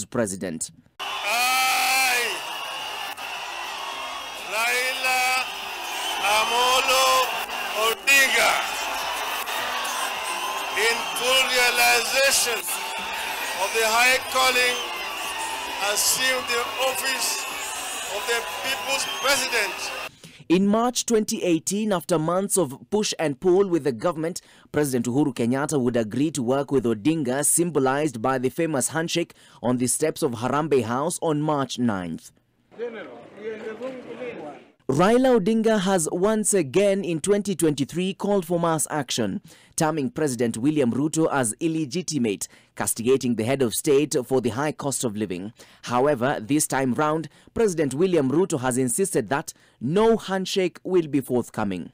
president. I, Raila Amolo Odinga, in full realization of the high calling, assume the office of the people's president. In March 2018, after months of push and pull with the government, President Uhuru Kenyatta would agree to work with Odinga, symbolized by the famous handshake on the steps of Harambee House on March 9th. Raila Odinga has once again in 2023 called for mass action, terming President William Ruto as illegitimate, castigating the head of state for the high cost of living. However, this time round, President William Ruto has insisted that no handshake will be forthcoming.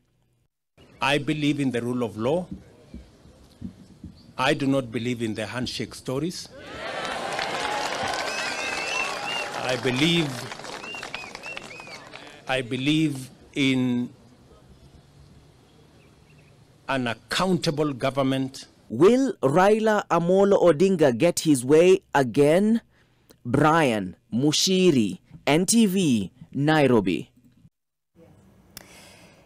I believe in the rule of law. I do not believe in the handshake stories. I believe in an accountable government. Will Raila Amolo Odinga get his way again? Brian Mushiri, NTV, Nairobi.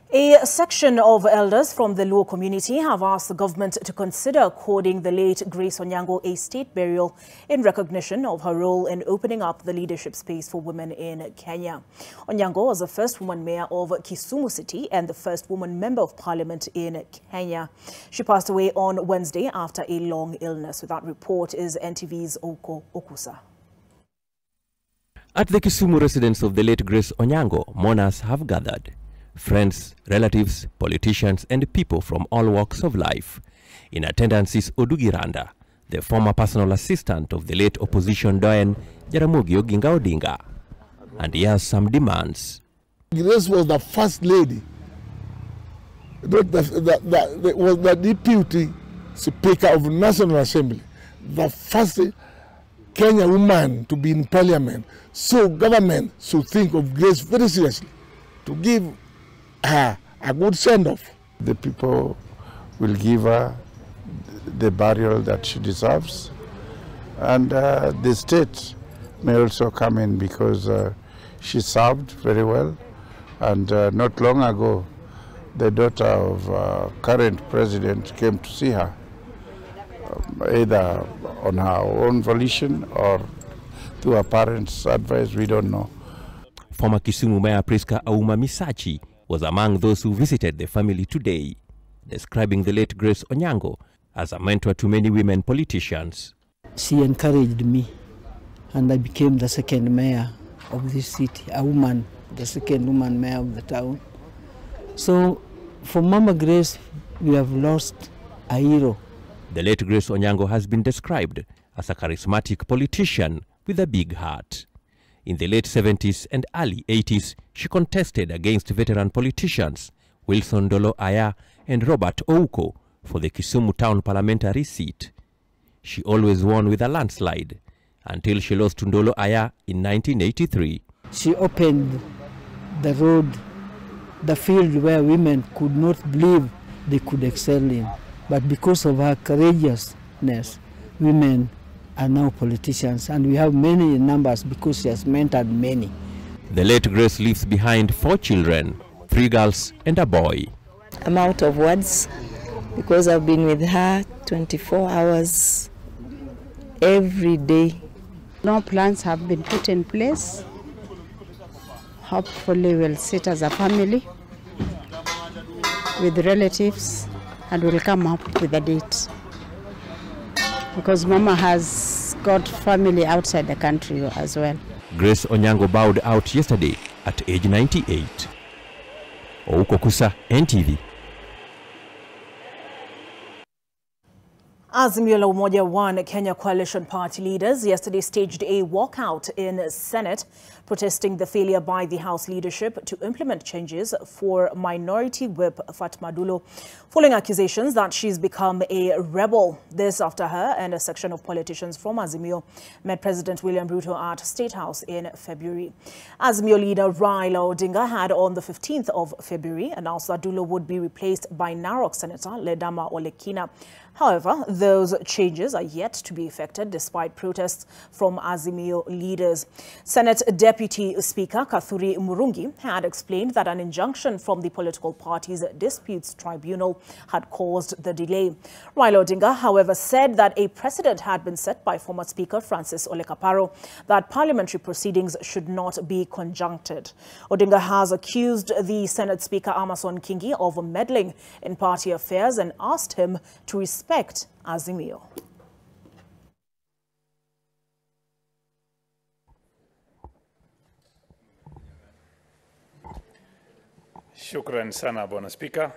A section of elders from the Luo community have asked the government to consider according the late Grace Onyango a state burial in recognition of her role in opening up the leadership space for women in Kenya. Onyango was the first woman mayor of Kisumu City and the first woman member of parliament in Kenya. She passed away on Wednesday after a long illness. With that report is NTV's Oko Okusa. At the Kisumu residence of the late Grace Onyango, mourners have gathered. Friends, relatives, politicians, and people from all walks of life. In attendance is Odugi Randa, the former personal assistant of the late opposition doyen Jaramogi Oginga Odinga. And he has some demands. Grace was the first lady, was the deputy speaker of the National Assembly, the first Kenyan woman to be in parliament. So government should think of Grace very seriously to give her a good send-off. The people will give her the burial that she deserves, and the state may also come in because she served very well, and not long ago the daughter of current president came to see her, either on her own volition or through her parents' advice, we don't know. Former Kisumu Mayor Priska Auma Misachi was among those who visited the family today, describing the late Grace Onyango as a mentor to many women politicians. She encouraged me, and I became the second mayor of this city, a woman, the second woman mayor of the town. So, for Mama Grace, we have lost a hero. The late Grace Onyango has been described as a charismatic politician with a big heart. In the late 70s and early 80s, she contested against veteran politicians Wilson Ndolo Aya and Robert Ouko for the Kisumu town parliamentary seat. She always won with a landslide until she lost to Ndolo Aya in 1983. She opened the road, the field where women could not believe they could excel in. But because of her courageousness, women are now politicians, and we have many in numbers because she has mentored many. The late Grace leaves behind 4 children, 3 girls and a boy. I'm out of words because I've been with her 24 hours every day. No plans have been put in place. Hopefully we'll sit as a family with relatives and we'll come up with a date. Because Mama has got family outside the country as well. Grace Onyango bowed out yesterday at age 98. Oko Okusa, NTV. Azimio la Umoja One Kenya coalition party leaders yesterday staged a walkout in Senate, protesting the failure by the House leadership to implement changes for Minority Whip Fatma Dulo, following accusations that she's become a rebel. This after her and a section of politicians from Azimio met President William Ruto at State House in February. Azimio leader Raila Odinga had on the 15th of February announced that Dulo would be replaced by Narok Senator Ledama Olekina. However, those changes are yet to be effected despite protests from Azimio leaders. Senate Deputy Speaker Kathuri Murungi had explained that an injunction from the political party's disputes tribunal had caused the delay. Raila Odinga, however, said that a precedent had been set by former Speaker Francis Ole Kaparo that parliamentary proceedings should not be conjuncted. Odinga has accused the Senate Speaker Amason Kingi of meddling in party affairs and asked him to respect Azimio. Shukran sana Bwana Spika.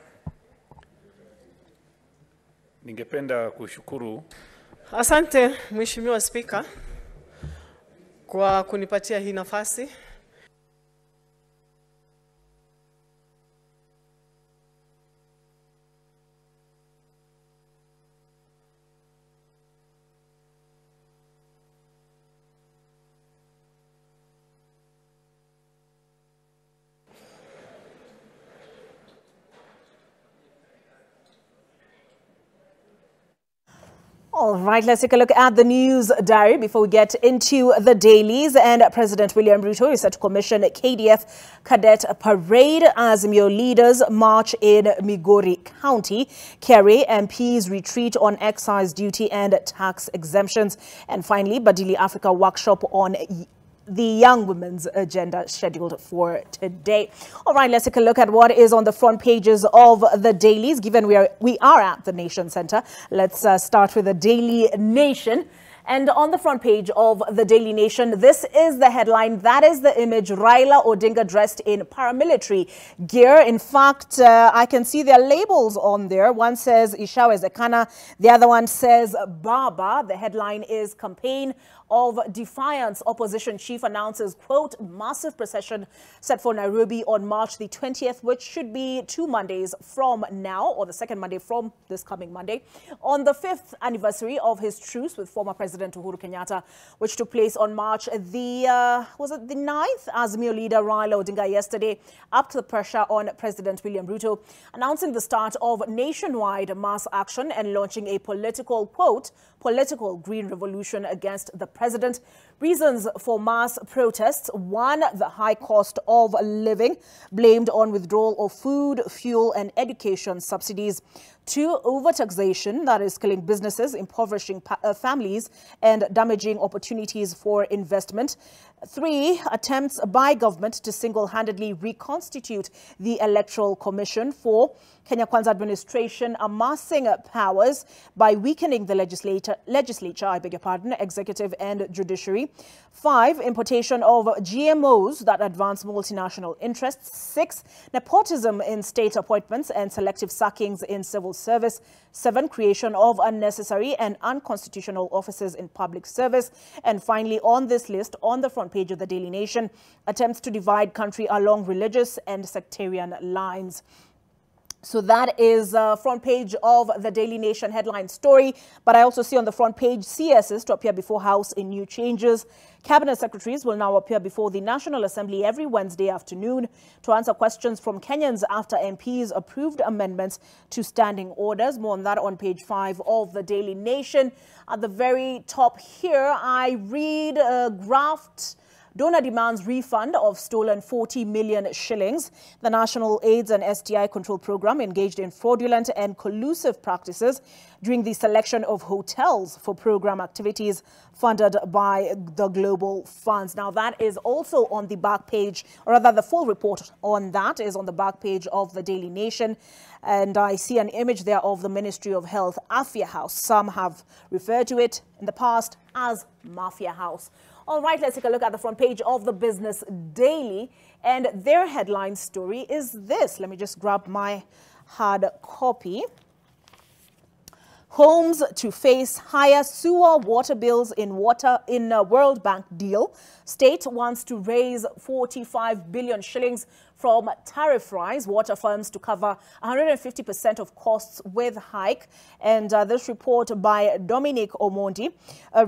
Ningependa kushukuru. Asante Mheshimiwa Spika kwa kunipatia hii nafasi. All right, let's take a look at the news diary before we get into the dailies. And President William Ruto is set to commission KDF Cadet Parade as Azimio leaders march in Migori County, carry MPs retreat on excise duty and tax exemptions. And finally, Badili Africa workshop on the young women's agenda scheduled for today. All right, let's take a look at what is on the front pages of the dailies. Given we are at the Nation Center, let's start with the Daily Nation. And on the front page of the Daily Nation, this is the headline. That is the image. Raila Odinga dressed in paramilitary gear. In fact, I can see their labels on there. One says Ishawe Zekana. The other one says Baba. The headline is Campaign of Defiance. Opposition chief announces, quote, massive procession set for Nairobi on March the 20th, which should be 2 Mondays from now, or the second Monday from this coming Monday, on the 5th anniversary of his truce with former President Uhuru Kenyatta, which took place on March the 9th. Azimio leader Raila Odinga yesterday upped the pressure on President William Ruto, announcing the start of nationwide mass action and launching a political, quote, political green revolution against the president. Reasons for mass protests: 1, the high cost of living, blamed on withdrawal of food, fuel and education subsidies. 2, overtaxation, that is killing businesses, impoverishing families and damaging opportunities for investment. 3, attempts by government to single-handedly reconstitute the Electoral Commission. 4, Kenya Kwanza administration amassing powers by weakening the legislature, executive and judiciary. 5, importation of GMOs that advance multinational interests. 6, nepotism in state appointments and selective sackings in civil service. 7, creation of unnecessary and unconstitutional offices in public service. And finally, on this list, on the front page of the Daily Nation, attempts to divide country along religious and sectarian lines. So that is front page of the Daily Nation headline story. But I also see on the front page CSs to appear before House in new changes. Cabinet secretaries will now appear before the National Assembly every Wednesday afternoon to answer questions from Kenyans after MPs approved amendments to standing orders. More on that on page 5 of the Daily Nation. At the very top here, I read graft. Donor demands refund of stolen 40 million shillings. The National AIDS and STI Control Program engaged in fraudulent and collusive practices during the selection of hotels for program activities funded by the Global Funds. Now, that is also on the back page, or rather the full report on that is on the back page of the Daily Nation. And I see an image there of the Ministry of Health Afya House. Some have referred to it in the past as Mafia House. All right, let's take a look at the front page of the Business Daily. And their headline story is this. Let me just grab my hard copy. Homes to face higher sewer water bills in World Bank deal. State wants to raise 45 billion shillings from tariff rise. Water firms to cover 150% of costs with hike. And this report by Dominic Omondi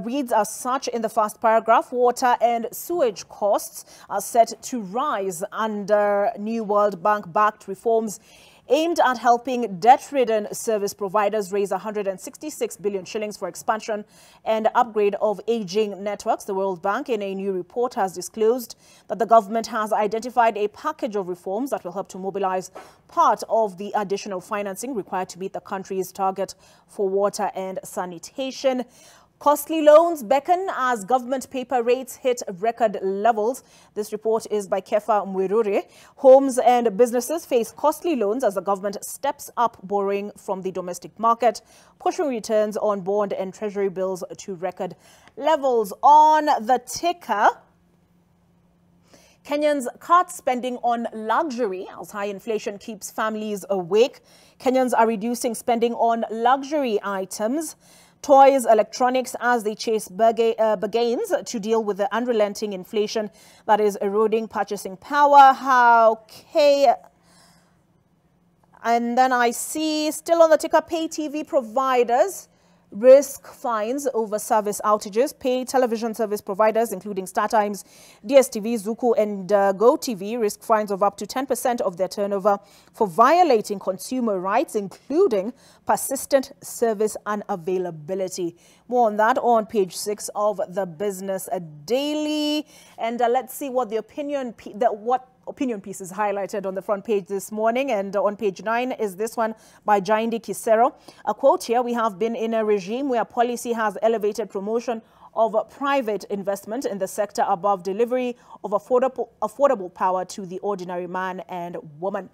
reads as such in the first paragraph. Water and sewage costs are set to rise under new World Bank-backed reforms aimed at helping debt-ridden service providers raise 166 billion shillings for expansion and upgrade of aging networks. The World Bank, in a new report, has disclosed that the government has identified a package of reforms that will help to mobilize part of the additional financing required to meet the country's target for water and sanitation. Costly loans beckon as government paper rates hit record levels. This report is by Kefa Mwiruri. Homes and businesses face costly loans as the government steps up borrowing from the domestic market, pushing returns on bond and treasury bills to record levels. On the ticker, Kenyans cut spending on luxury as high inflation keeps families awake. Kenyans are reducing spending on luxury items, toys, electronics as they chase bargains to deal with the unrelenting inflation that is eroding purchasing power. And then I see, still on the ticker, pay TV providers risk fines over service outages. Pay television service providers, including StarTimes, DSTV, Zuku, and GoTV, risk fines of up to 10% of their turnover for violating consumer rights, including persistent service unavailability. More on that on page 6 of the Business Daily. And let's see what the opinion piece is highlighted on the front page this morning. And on page 9 is this one by Jaindi Kisero. A quote here: "We have been in a regime where policy has elevated promotion of private investment in the sector above delivery of affordable power to the ordinary man and woman."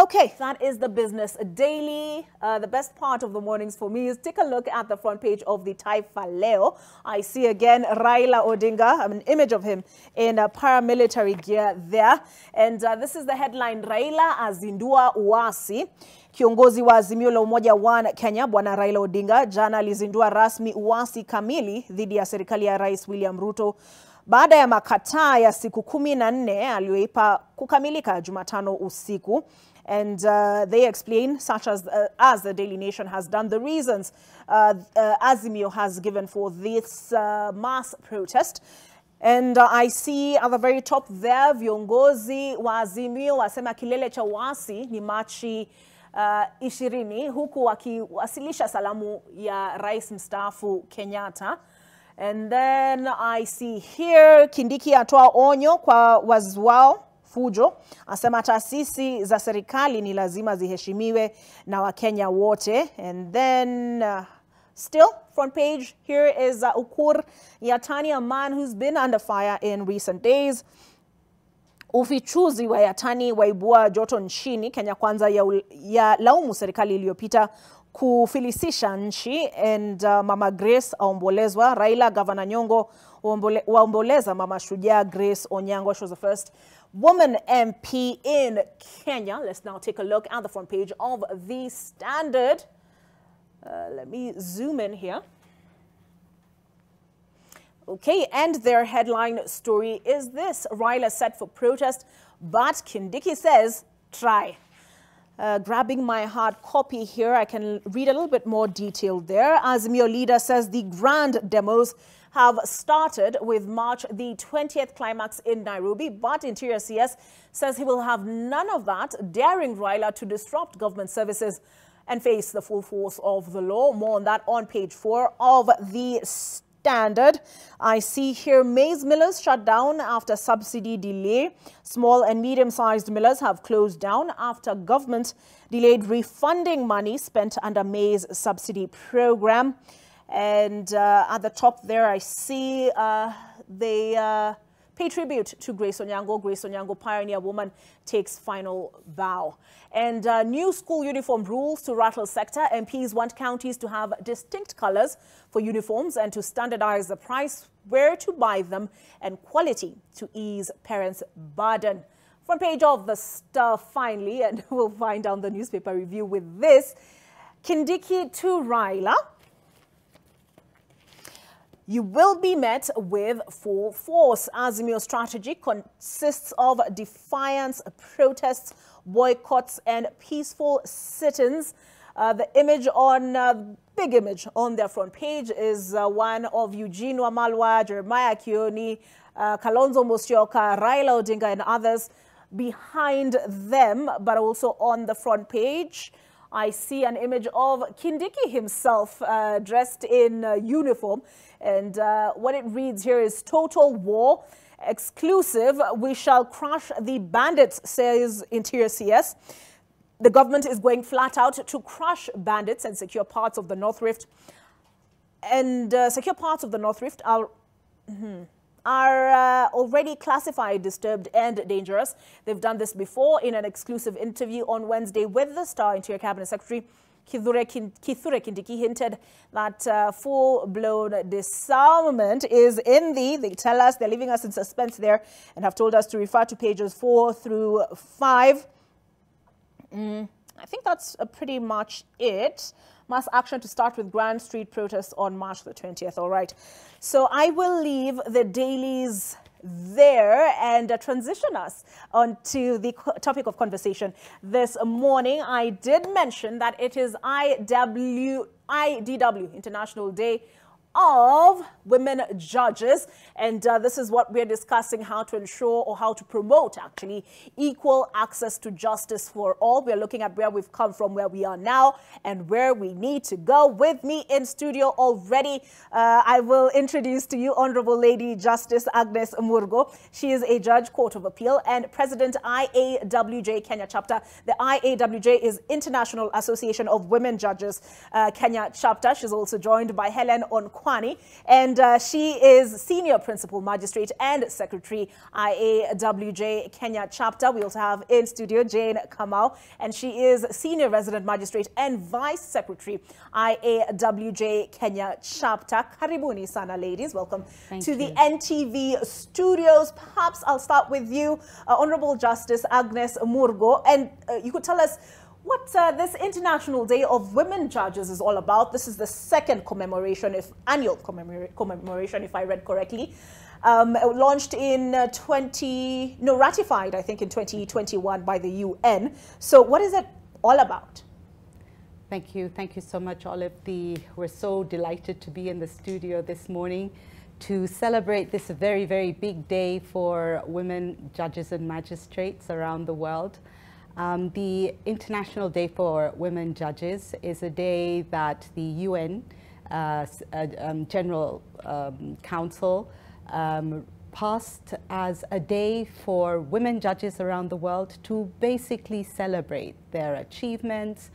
Okay, that is the Business Daily. The best part of the mornings for me is take a look at the front page of the Taifa Leo. I see again Raila Odinga, an image of him in paramilitary gear there. And this is the headline: Raila azindua uasi. Kiongozi wa Azimio la Umoja One Kenya, Bwana Raila Odinga, jana alizindua rasmi uasi kamili dhidi ya serikali ya Rais William Ruto baada ya makataa ya siku 14 aliyoipa kukamilika Jumatano usiku. And they explain, such as the Daily Nation has done, the reasons Azimio has given for this mass protest. And I see at the very top there, viongozi wa Azimio wasema kilele cha uasi ni Machi 20, huku wakiwasilisha salamu ya Rais mstaafu Kenyatta. And then I see here Kindiki atoa onyo kwa wazuao fujo, asema taasisi za serikali ni lazima ziheshimiwe na Wakenya wote. And then still front page here is Ukur Yatani, a man who's been under fire in recent days. Ufichuzi wa Yatani waibua joto nchini. Kenya Kwanza ya laumu serikali iliyopita kufilisisha nchi. And Mama Grace aombolezwa. Raila, Governor Nyong'o waomboleza Mama Shujaa Grace Onyango. She was the first woman MP in Kenya. Let's now take a look at the front page of The Standard. Let me zoom in here. Okay, and their headline story is this: Raila set for protest, but Kindiki says try. Grabbing my hard copy here, I can read a little bit more detail there. Azimio leader says the grand demos have started with March the 20th climax in Nairobi, but Interior CS says he will have none of that, daring Raila to disrupt government services and face the full force of the law. More on that on page 4 of The Standard. I see here maize millers shut down after subsidy delay. Small and medium-sized millers have closed down after government delayed refunding money spent under maize subsidy program. And at the top there, I see they pay tribute to Grace Onyango. Grace Onyango, pioneer woman, takes final vow. And new school uniform rules to rattle sector. MPs want counties to have distinct colors for uniforms and to standardize the price, where to buy them, and quality to ease parents' burden. Front page of The Star finally, and we'll find out the newspaper review with this. Kindiki to Raila: you will be met with full force. Azimio strategy consists of defiance, protests, boycotts, and peaceful sit-ins. The image on, big image on their front page is one of Eugene Wamalwa, Jeremiah Kioni, Kalonzo Musyoka, Raila Odinga, and others behind them, but also on the front page, I see an image of Kindiki himself dressed in uniform. And what it reads here is "Total War Exclusive. We shall crush the bandits," says Interior CS. The government is going flat out to crush bandits and secure parts of the North Rift. And secure parts of the North Rift are already classified disturbed and dangerous. They've done this before in an exclusive interview on Wednesday with the Star Interior Cabinet Secretary. Kithure Kindiki hinted that full-blown disarmament is in they tell us, they're leaving us in suspense there, and have told us to refer to pages 4 through 5. I think that's pretty much it. Mass action to start with Grand Street protests on March the 20th. All right. So I will leave the dailies there and transition us onto the topic of conversation this morning. I did mention that it is IDW, International Day of Women Judges, and this is what we're discussing: how to ensure, or how to promote actually, equal access to justice for all. We're looking at where we've come from, where we are now, and where we need to go. With me in studio already, I will introduce to you Honorable Lady Justice Agnes Murgo. She is a Judge, Court of Appeal, and President IAWJ Kenya Chapter. The IAWJ is International Association of Women Judges Kenya Chapter. She's also joined by Helen Onkwani, and she is Senior Principal Magistrate and Secretary, IAWJ Kenya Chapter. We also have in studio Jane Kamau, and she is Senior Resident Magistrate and Vice Secretary, IAWJ Kenya Chapter. Karibuni sana, ladies. Welcome to the NTV studios. Perhaps I'll start with you, Honorable Justice Agnes Murgo, and you could tell us what this International Day of Women Judges is all about. This is the second commemoration, annual commemoration, if I read correctly. Launched in ratified, I think, in 2021 by the UN. So what is it all about? Thank you. Thank you so much, Olive. We're so delighted to be in the studio this morning to celebrate this very, very big day for women judges and magistrates around the world. The International Day for Women Judges is a day that the UN General Council passed as a day for women judges around the world to basically celebrate their achievements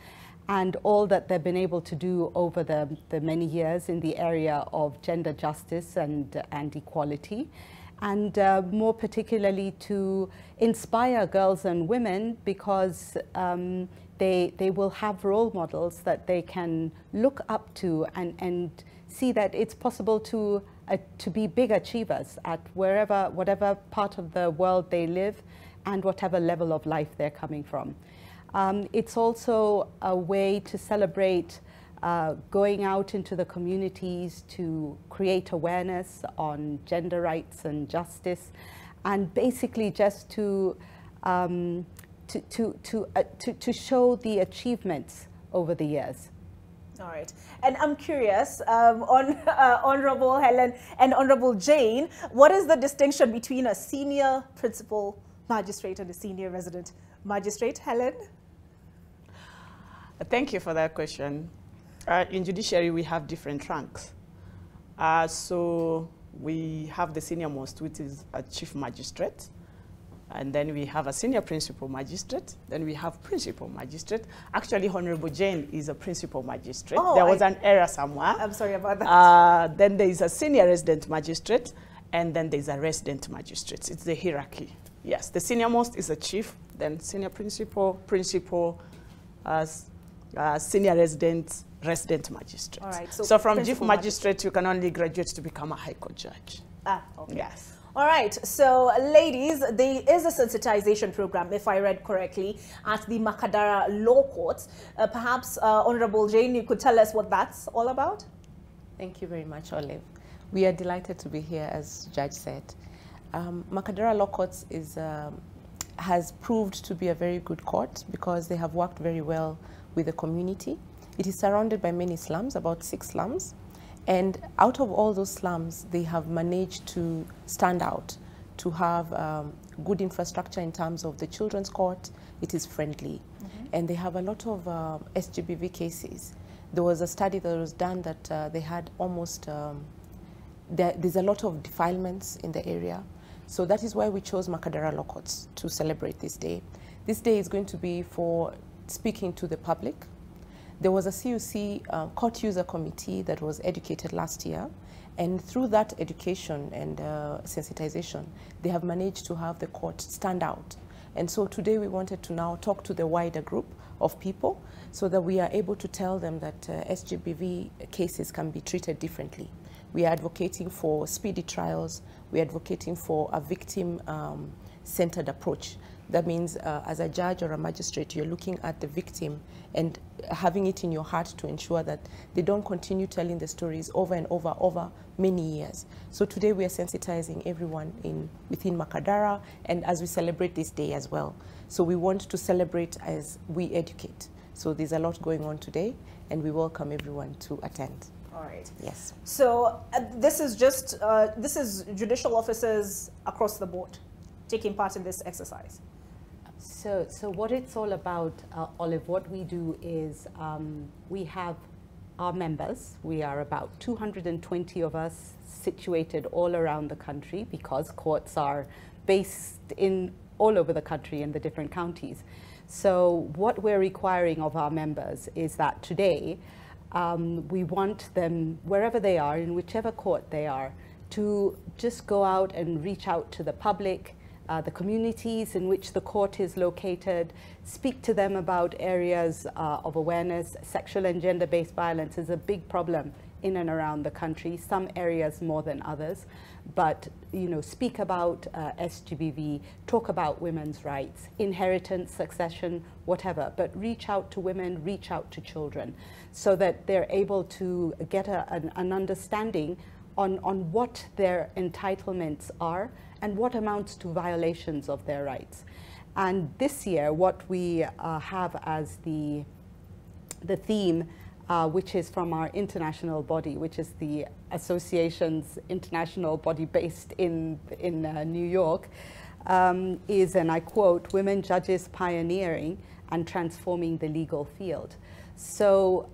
and all that they've been able to do over the many years in the area of gender justice and equality. And more particularly to inspire girls and women, because they will have role models that they can look up to and see that it's possible to be big achievers at whatever part of the world they live and whatever level of life they're coming from. It's also a way to celebrate going out into the communities to create awareness on gender rights and justice, and basically just to show the achievements over the years. All right. And I'm curious, Honorable Helen and Honorable Jane, what is the distinction between a senior principal magistrate and a senior resident magistrate? Helen? Thank you for that question. In judiciary, we have different ranks. So we have the senior most, which is a chief magistrate. And then we have a senior principal magistrate. Then we have principal magistrate. Actually, Honorable Jane is a principal magistrate. Oh, there was an error somewhere. I'm sorry about that. Then there is a senior resident magistrate, and then there's a resident magistrate. It's the hierarchy. Yes, the senior most is a chief, then senior principal, senior resident magistrate. All right, so from chief magistrate, you can only graduate to become a High Court judge. Okay. Yes. All right, so ladies, there is a sensitization program, if I read correctly, at the Makadara Law Courts. Perhaps, Honorable Jane, you could tell us what that's all about? Thank you very much, Olive. We are delighted to be here, as Judge said. Makadara Law Courts has proved to be a very good court because they have worked very well with the community. It is surrounded by many slums, about 6 slums. And out of all those slums, they have managed to stand out to have good infrastructure in terms of the children's court. It is friendly. And they have a lot of SGBV cases. There was a study that was done that they had almost, there's a lot of defilements in the area. So that is why we chose Makadara Law Courts to celebrate this day. This day is going to be for speaking to the public. There was a CUC court user committee that was educated last year, and through that education and sensitization, they have managed to have the court stand out. And so today we wanted to now talk to the wider group of people so that we are able to tell them that SGBV cases can be treated differently. We are advocating for speedy trials. We are advocating for a victim-centered approach. That means as a judge or a magistrate, you're looking at the victim and having it in your heart to ensure that they don't continue telling the stories over and over many years. So today we are sensitizing everyone within Makadara, and as we celebrate this day as well. So we want to celebrate as we educate. So there's a lot going on today, and we welcome everyone to attend. All right. Yes. So this is just, this is judicial officers across the board taking part in this exercise. So what it's all about, Olive, what we do is we have our members. We are about 220 of us situated all around the country because courts are based in all over the country in the different counties. So what we're requiring of our members is that today we want them, wherever they are, in whichever court they are, to just go out and reach out to the public, the communities in which the court is located, speak to them about areas of awareness. Sexual and gender-based violence is a big problem in and around the country, some areas more than others. But, you know, speak about SGBV, talk about women's rights, inheritance, succession, whatever, but reach out to women, reach out to children, so that they're able to get an understanding on what their entitlements are and what amounts to violations of their rights. And this year, what we have as the theme, which is from our international body, which is the Association's international body based in New York, is, and I quote, "Women Judges Pioneering and Transforming the Legal Field." So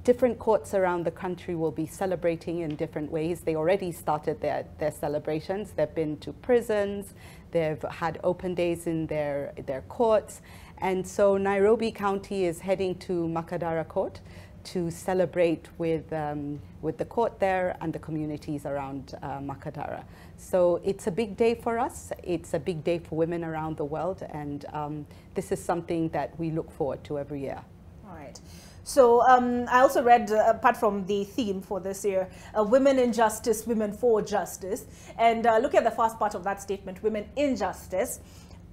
different courts around the country will be celebrating in different ways. They already started their celebrations. They've been to prisons. They've had open days in their courts. And so Nairobi County is heading to Makadara Court to celebrate with the court there and the communities around Makadara. So it's a big day for us. It's a big day for women around the world. And this is something that we look forward to every year. All right. So I also read, apart from the theme for this year, women in justice, women for justice. And look at the first part of that statement, women in justice.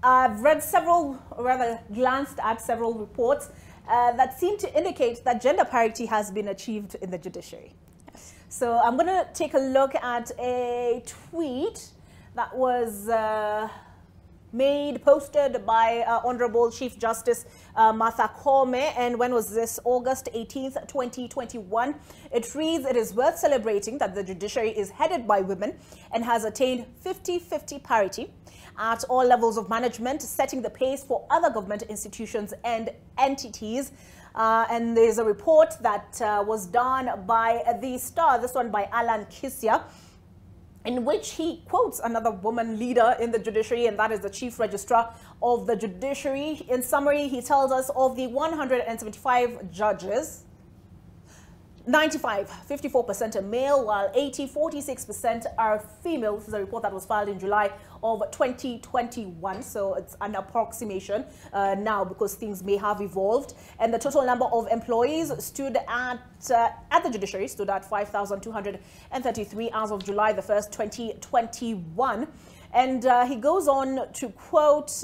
I've read several, or rather glanced at several reports that seem to indicate that gender parity has been achieved in the judiciary. Yes. So I'm going to take a look at a tweet that was posted by Honorable Chief Justice Martha Koome. And when was this? August 18th, 2021. It reads, "It is worth celebrating that the judiciary is headed by women and has attained 50-50 parity at all levels of management, setting the pace for other government institutions and entities." And there's a report that was done by The Star, this one by Alan Kissia, in which he quotes another woman leader in the judiciary, and that is the Chief Registrar of the Judiciary. In summary, he tells us of the 175 judges, 95, 54% are male, while 46% are female. This is a report that was filed in July of 2021, so it's an approximation now because things may have evolved. And the total number of employees stood at the judiciary stood at 5,233 as of July the 1st, 2021. And he goes on to quote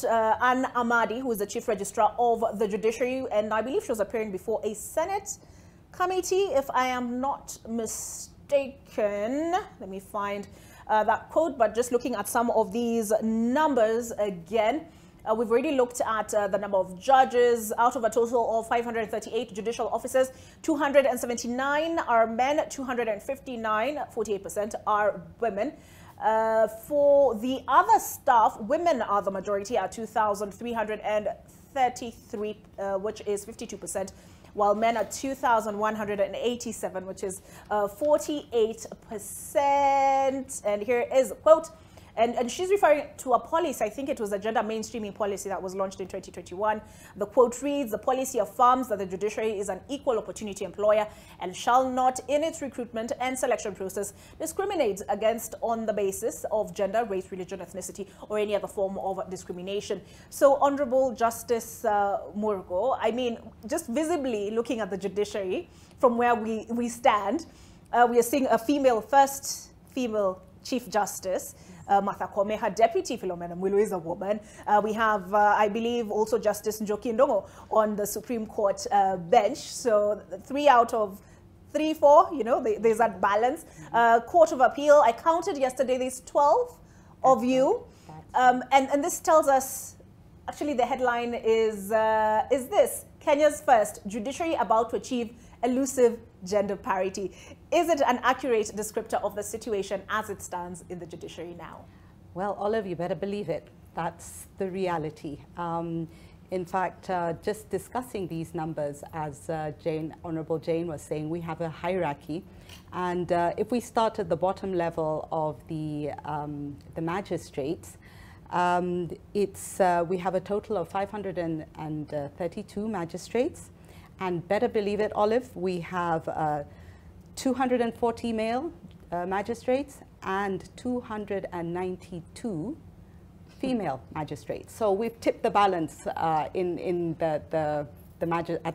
Anne Amadi, who is the Chief Registrar of the Judiciary, and I believe she was appearing before a Senate committee, if I am not mistaken. Let me find that quote, but just looking at some of these numbers again, We've already looked at the number of judges. Out of a total of 538 judicial officers, 279 are men, 259, 48% are women. For the other staff, women are the majority at 2,333, which is 52%, while men are 2,187, which is 48%. And here is a quote. And she's referring to a policy, I think it was a gender mainstreaming policy that was launched in 2021. The quote reads, "The policy affirms that the judiciary is an equal opportunity employer and shall not, in its recruitment and selection process, discriminate against on the basis of gender, race, religion, ethnicity, or any other form of discrimination." So, Honorable Justice Murgo, I mean, just visibly looking at the judiciary from where we stand, we are seeing a first female Chief Justice, Martha Koome, her deputy Philomena Mwilu is a woman. We have, I believe, also Justice Njoki Ndongo on the Supreme Court bench. So 3 out of 3, 4, you know, there's that balance. Court of Appeal, I counted yesterday, there's 12 of you. And this tells us, actually the headline is this: Kenya's first judiciary about to achieve elusive gender parity. Is it an accurate descriptor of the situation as it stands in the judiciary now? Well, Olive, you better believe it. That's the reality. In fact, just discussing these numbers, as Honorable Jane was saying, we have a hierarchy. And if we start at the bottom level of the magistrates, we have a total of 532 magistrates. And better believe it, Olive, we have 240 male magistrates and 292 female magistrates. So we've tipped the balance at the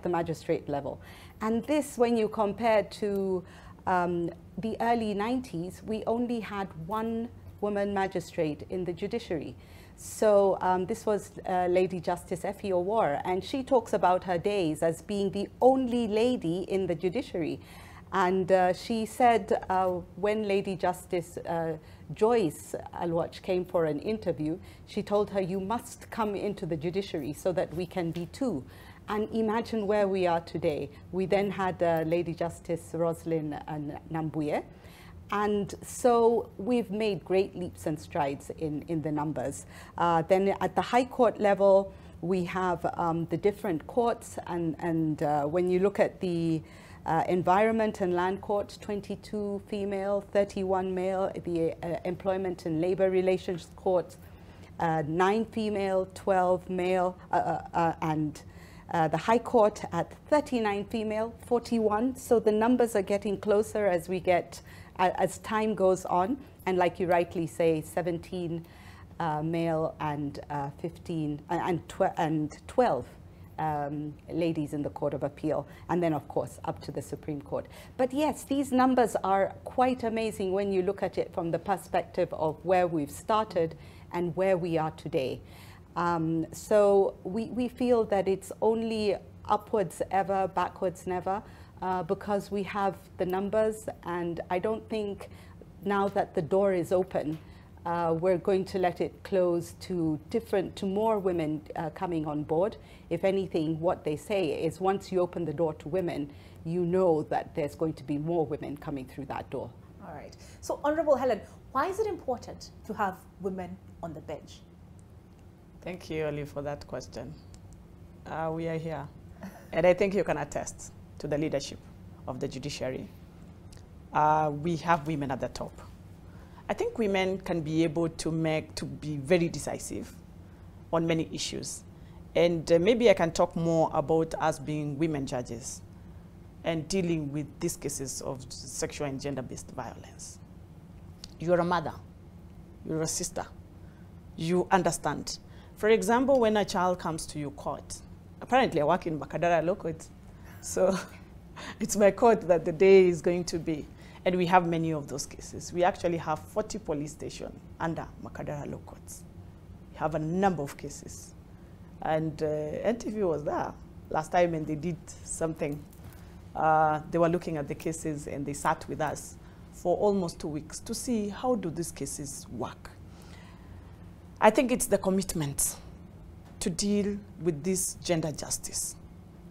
magistrate level. And this, when you compare to the early 90s, we only had 1 woman magistrate in the judiciary. So this was Lady Justice Effie Owuor, and she talks about her days as being the only lady in the judiciary. And she said when Lady Justice Joyce Alwach came for an interview, she told her, "You must come into the judiciary so that we can be 2. And imagine where we are today. We then had Lady Justice Roslyn Nambuye. And so we've made great leaps and strides in the numbers. Then at the High Court level, we have the different courts. And when you look at the Environment and Land Court, 22 female, 31 male. The Employment and Labor Relations Court, 9 female, 12 male. And the High Court at 39 female, 41. So the numbers are getting closer as as time goes on, and like you rightly say, 17 male and 15 and 12 ladies in the Court of Appeal, and then of course up to the Supreme Court. But yes, these numbers are quite amazing when you look at it from the perspective of where we've started and where we are today. So we feel that it's only upwards ever, backwards never. Because we have the numbers, and I don't think now that the door is open, we're going to let it close to more women coming on board. If anything, what they say is once you open the door to women, you know that there's going to be more women coming through that door. All right. So, Honorable Helen, why is it important to have women on the bench? Thank you, Oli, for that question. We are here, and I think you can attest to the leadership of the judiciary. We have women at the top. I think women can be able to be very decisive on many issues. And maybe I can talk more about us being women judges and dealing with these cases of sexual and gender-based violence. You're a mother, you're a sister, you understand. For example, when a child comes to your court, apparently I work in Makadara Law Court, so it's my court that the day is going to be. And we have many of those cases. We actually have 40 police stations under Makadara Law Courts. We have a number of cases. And NTV was there last time, and they did something. They were looking at the cases, and they sat with us for almost 2 weeks to see how do these cases work. I think it's the commitment to deal with this gender justice.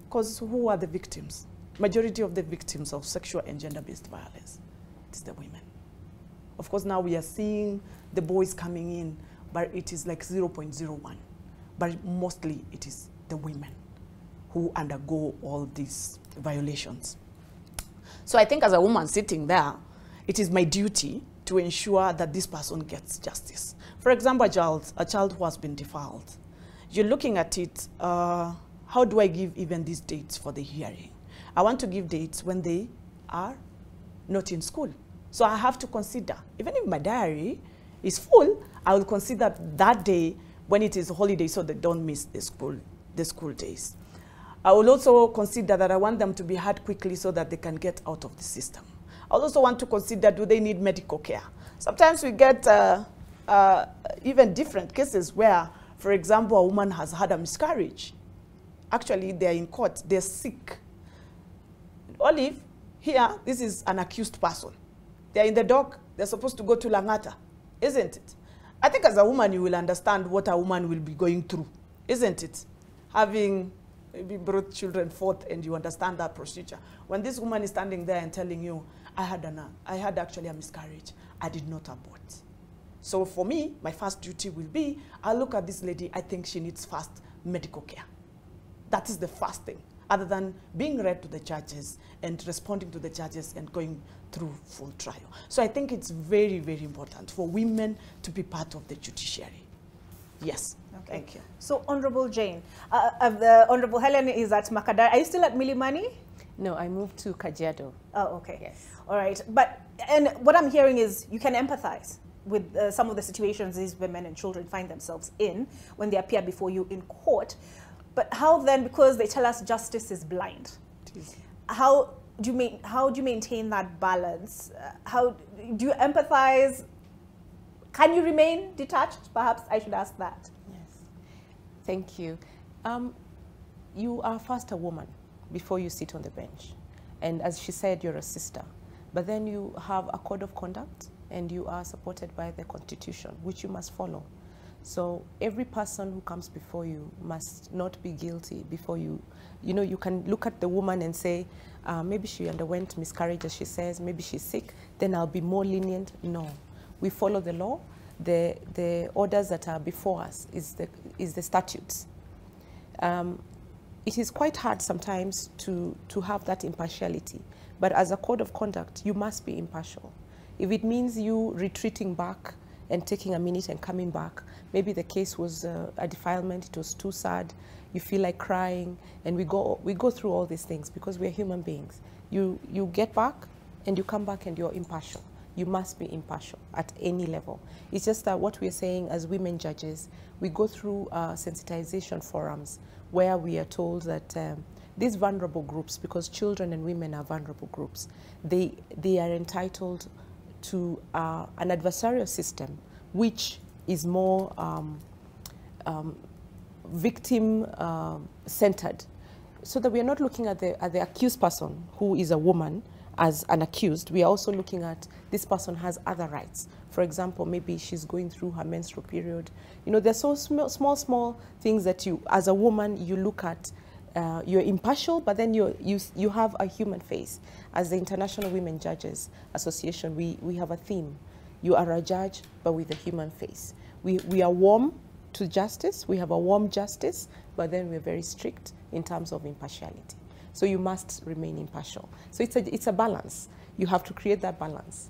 Because who are the victims? Majority of the victims of sexual and gender-based violence, it's the women. Of course, now we are seeing the boys coming in, but it is like 0.01. But mostly it is the women who undergo all these violations. So I think as a woman sitting there, it is my duty to ensure that this person gets justice. For example, a child who has been defiled. You're looking at it, how do I give even these dates for the hearing? I want to give dates when they are not in school. So I have to consider, even if my diary is full, I will consider that day when it is a holiday so they don't miss the school days. I will also consider that I want them to be had quickly so that they can get out of the system. I also want to consider, do they need medical care? Sometimes we get even different cases where, for example, a woman has had a miscarriage. Actually, they're in court, they're sick. Olive, here, this is an accused person. They're in the dock, they're supposed to go to Langata, isn't it? I think as a woman, you will understand what a woman will be going through, isn't it? Having maybe brought children forth and you understand that procedure. When this woman is standing there and telling you, I had actually a miscarriage, I did not abort. So for me, my first duty will be, I'll look at this lady, I think she needs fast medical care. That is the first thing, other than being read to the judges and responding to the judges and going through full trial. So I think it's very, very important for women to be part of the judiciary. Yes, okay. Thank you. So Honorable Jane, Honorable Helen is at Makadara. Are you still at Milimani? No, I moved to Kajiado. Oh, okay. Yes. All right. And what I'm hearing is you can empathize with some of the situations these women and children find themselves in when they appear before you in court. But how then, because they tell us justice is blind, how do you maintain that balance? How do you empathize? Can you remain detached? Perhaps I should ask that. Yes. Thank you. You are first a woman before you sit on the bench. And as she said, you're a sister. But then you have a code of conduct and you are supported by the Constitution, which you must follow. So every person who comes before you must not be guilty before you can look at the woman and say, maybe she underwent miscarriage, as she says, maybe she's sick, then I'll be more lenient. No. We follow the law. The orders that are before us is the statutes. It is quite hard sometimes to have that impartiality. But as a code of conduct, you must be impartial. If it means you retreating back and taking a minute and coming back, maybe the case was a defilement, it was too sad, you feel like crying, and we go through all these things because we're human beings. You get back and you come back and you're impartial. You must be impartial at any level. It's just that what we're saying as women judges, we go through sensitization forums where we are told that these vulnerable groups, because children and women are vulnerable groups, they are entitled to an adversarial system which is more victim-centered, so that we are not looking at the accused person who is a woman as an accused. We are also looking at this person has other rights. For example, maybe she's going through her menstrual period. There's so small things that you, as a woman, you look at. You're impartial, but then you have a human face. As the International Women Judges Association, we have a theme. You are a judge, but with a human face. We are warm to justice. We have a warm justice, but then we're very strict in terms of impartiality. So you must remain impartial. So it's a balance. You have to create that balance.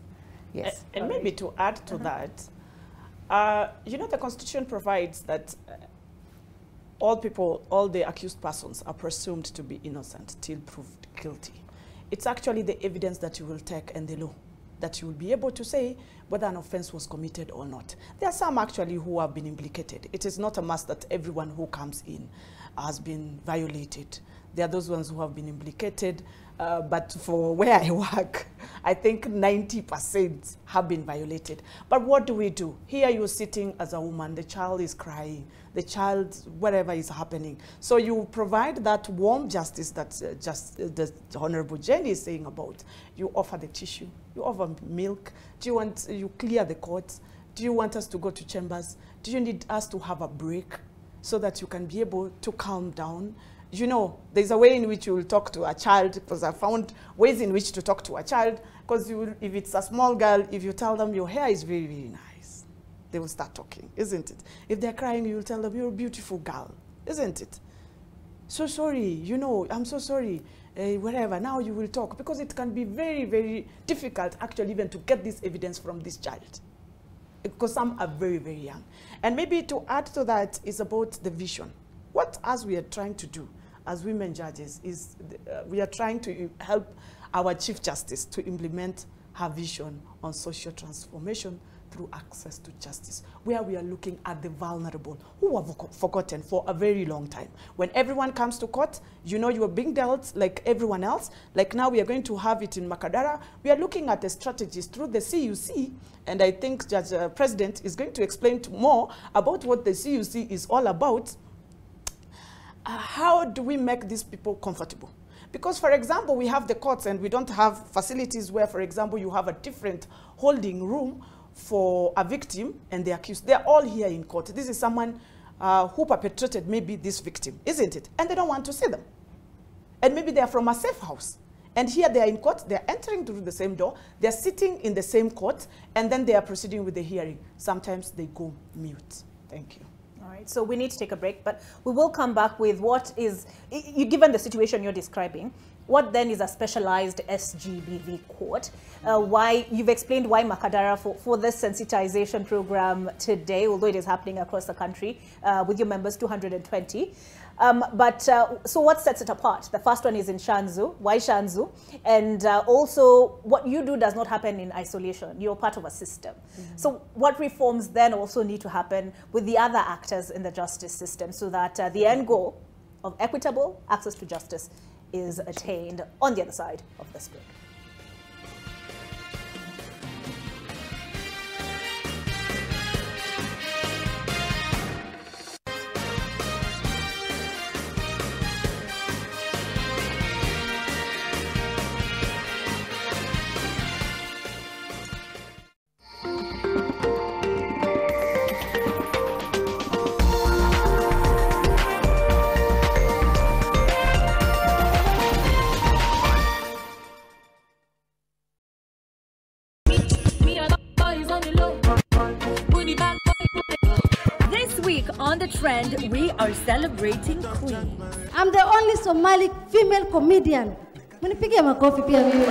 Yes. And maybe to add to that, the Constitution provides that all the accused persons are presumed to be innocent till proved guilty. It's actually the evidence that you will take and the law that you will be able to say whether an offense was committed or not. There are some actually who have been implicated. It is not a must that everyone who comes in has been violated. There are those ones who have been implicated, but for where I work, I think 90% have been violated. But what do we do? Here you're sitting as a woman, the child is crying, the child, whatever is happening. So you provide that warm justice that the Honorable Jenny is saying about. You offer the tissue, you offer milk. You clear the courts? Do you want us to go to chambers? Do you need us to have a break? so that you can be able to calm down. You know, there's a way in which you will talk to a child, because I found ways in which to talk to a child, because if it's a small girl, if you tell them your hair is very, very nice, they will start talking, isn't it? If they're crying, you will tell them you're a beautiful girl, isn't it? So sorry, you know, I'm so sorry, whatever, now you will talk, because it can be very, very difficult actually even to get this evidence from this child, because some are very, very young. And maybe to add to that is about the vision. What as we are trying to do as women judges is we are trying to help our Chief Justice to implement her vision on social transformation through access to justice, where we are looking at the vulnerable who are forgotten for a very long time. When everyone comes to court, you know you are being dealt like everyone else. Like now we are going to have it in Makadara. We are looking at the strategies through the CUC, and I think Judge President is going to explain more about what the CUC is all about. How do we make these people comfortable? Because, for example, we have the courts and we don't have facilities where, for example, you have a different holding room for a victim and the accused. They're all here in court. This is someone who perpetrated maybe this victim, isn't it? And they don't want to see them. And maybe they're from a safe house. And here they are in court, they're entering through the same door, they're sitting in the same court, and then they are proceeding with the hearing. Sometimes they go mute. Thank you. All right, so we need to take a break, but we will come back with what is, given the situation you're describing, what then is a specialized SGBV court? Why, you've explained why Makadara for this sensitization program today, although it is happening across the country with your members, 220. So what sets it apart? The first one is in Shanzu. Why Shanzu? And also, what you do does not happen in isolation. You're part of a system. Mm-hmm. So what reforms then also need to happen with the other actors in the justice system so that the end goal of equitable access to justice is attained on the other side of this break? On the trend, we are celebrating Queen. I'm the only Somali female comedian. Mnipigia makofi pia mimi.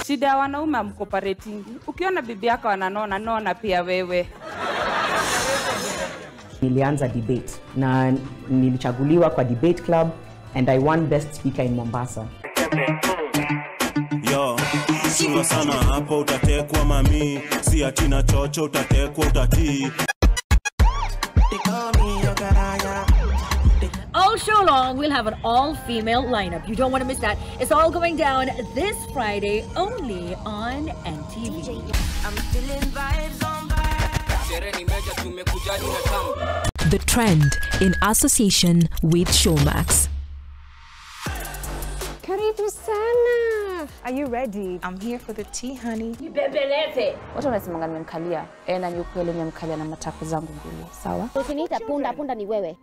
Shida ya wanaume amcooperating. Ukiona bibi yako ananona pia wewe. Nilianza debate na nilichaguliwa kwa debate club and I won best speaker in Mombasa. Yo, sura sana hapo utatekwa mami, si atina chocho utatekwa utatii. All show long, we'll have an all-female lineup. You don't want to miss that. It's all going down this Friday only on NTV. I'm feeling vibes on The Trend in association with Showmax. Karibu sana. Are you ready? I'm here for the tea, honey. Nibembeleze. Watu wanasemanga nimemkalia. Na ni ukweli nimemkalia na matako zangu mbili. Sawa? Usiniita punda, punda ni wewe.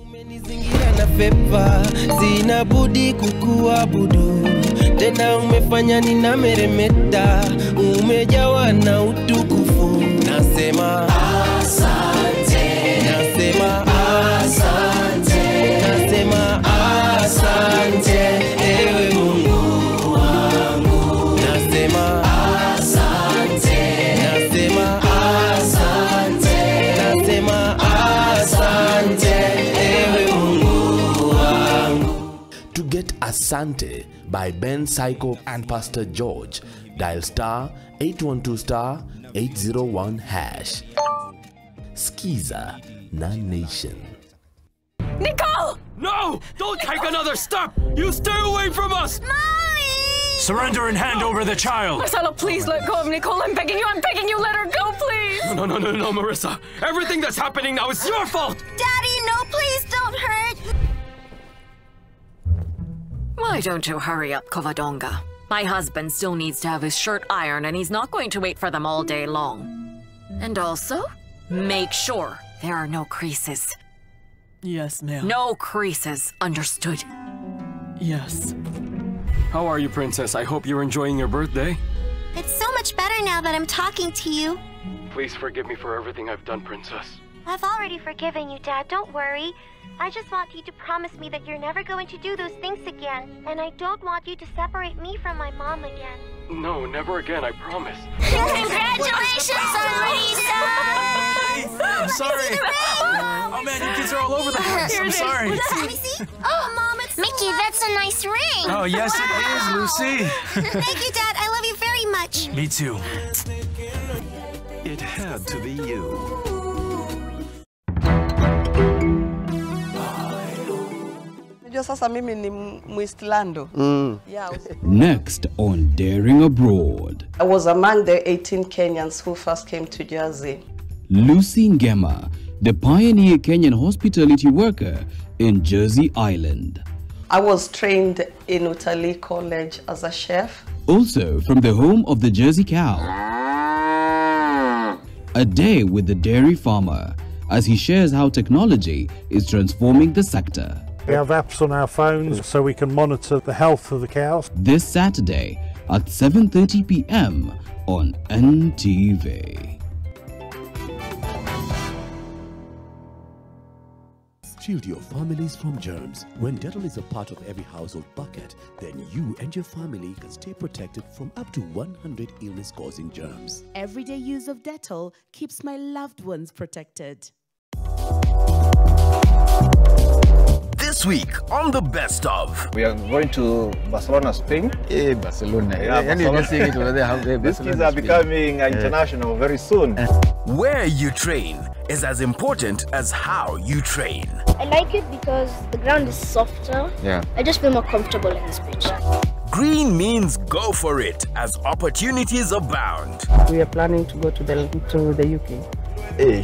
Umenizingira na pepa, sina budi kukuabudu. Tena umefanya ninameremeta, umejawa na utukufu. Nasema asante, nasema asante, nasema asante, ewe Mungu wangu. Nasema asante, nasema asante, nasema asante, ewe Mungu wangu. To get Asante by Ben Psycho and Pastor George, dial star 812*801#. Skiza Nation. Nicole! No! Don't take another step! You stay away from us! Mommy! Surrender and hand over the child! Marcelo, please let go of Nicole. I'm begging you, let her go, please! No, Marissa. Everything that's happening now is your fault! Daddy, no, please don't hurt! Why don't you hurry up, Covadonga? My husband still needs to have his shirt ironed and he's not going to wait for them all day long. And also, make sure there are no creases. Yes, ma'am. No creases, understood? Yes. How are you, Princess? I hope you're enjoying your birthday. It's so much better now that I'm talking to you. Please forgive me for everything I've done, Princess. I've already forgiven you, Dad. Don't worry. I just want you to promise me that you're never going to do those things again. And I don't want you to separate me from my mom again. No, never again, I promise. Congratulations, Lisa! I'm sorry. Oh man, you kids are all over the house. I'm sorry. Let me see. Oh, Mom, it's Mickey, that's a nice ring. Oh, yes, it is, Lucy. Thank you, Dad. I love you very much. Me too. It had to be you. Sasa mimi ni Muistlando. Yeah. Next on Daring Abroad. I was among the 18 Kenyans who first came to Jersey. Lucy Ngema, the pioneer Kenyan hospitality worker in Jersey Island. I was trained in Utalii College as a chef. Also from the home of the Jersey cow. A day with the dairy farmer as he shares how technology is transforming the sector. We have apps on our phones so we can monitor the health of the cows. This Saturday at 7:30 p.m. on NTV. Shield your families from germs. When Dettol is a part of every household bucket, then you and your family can stay protected from up to 100 illness-causing germs. Everyday use of Dettol keeps my loved ones protected. This week on the best of, we are going to Barcelona, Spain. Hey, Barcelona. Yeah, Barcelona. These kids are becoming international very soon. Where you train is as important as how you train. I like it because the ground is softer. Yeah. I just feel more comfortable in this pitch. Green means go for it as opportunities abound. We are planning to go to the UK. In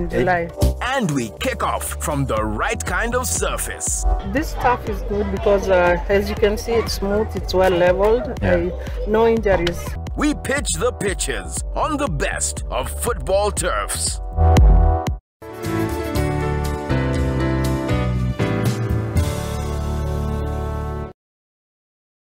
July. And we kick off from the right kind of surface. This stuff is good because as you can see, it's smooth, it's well leveled, no injuries. We pitch the pitches on the best of football turfs.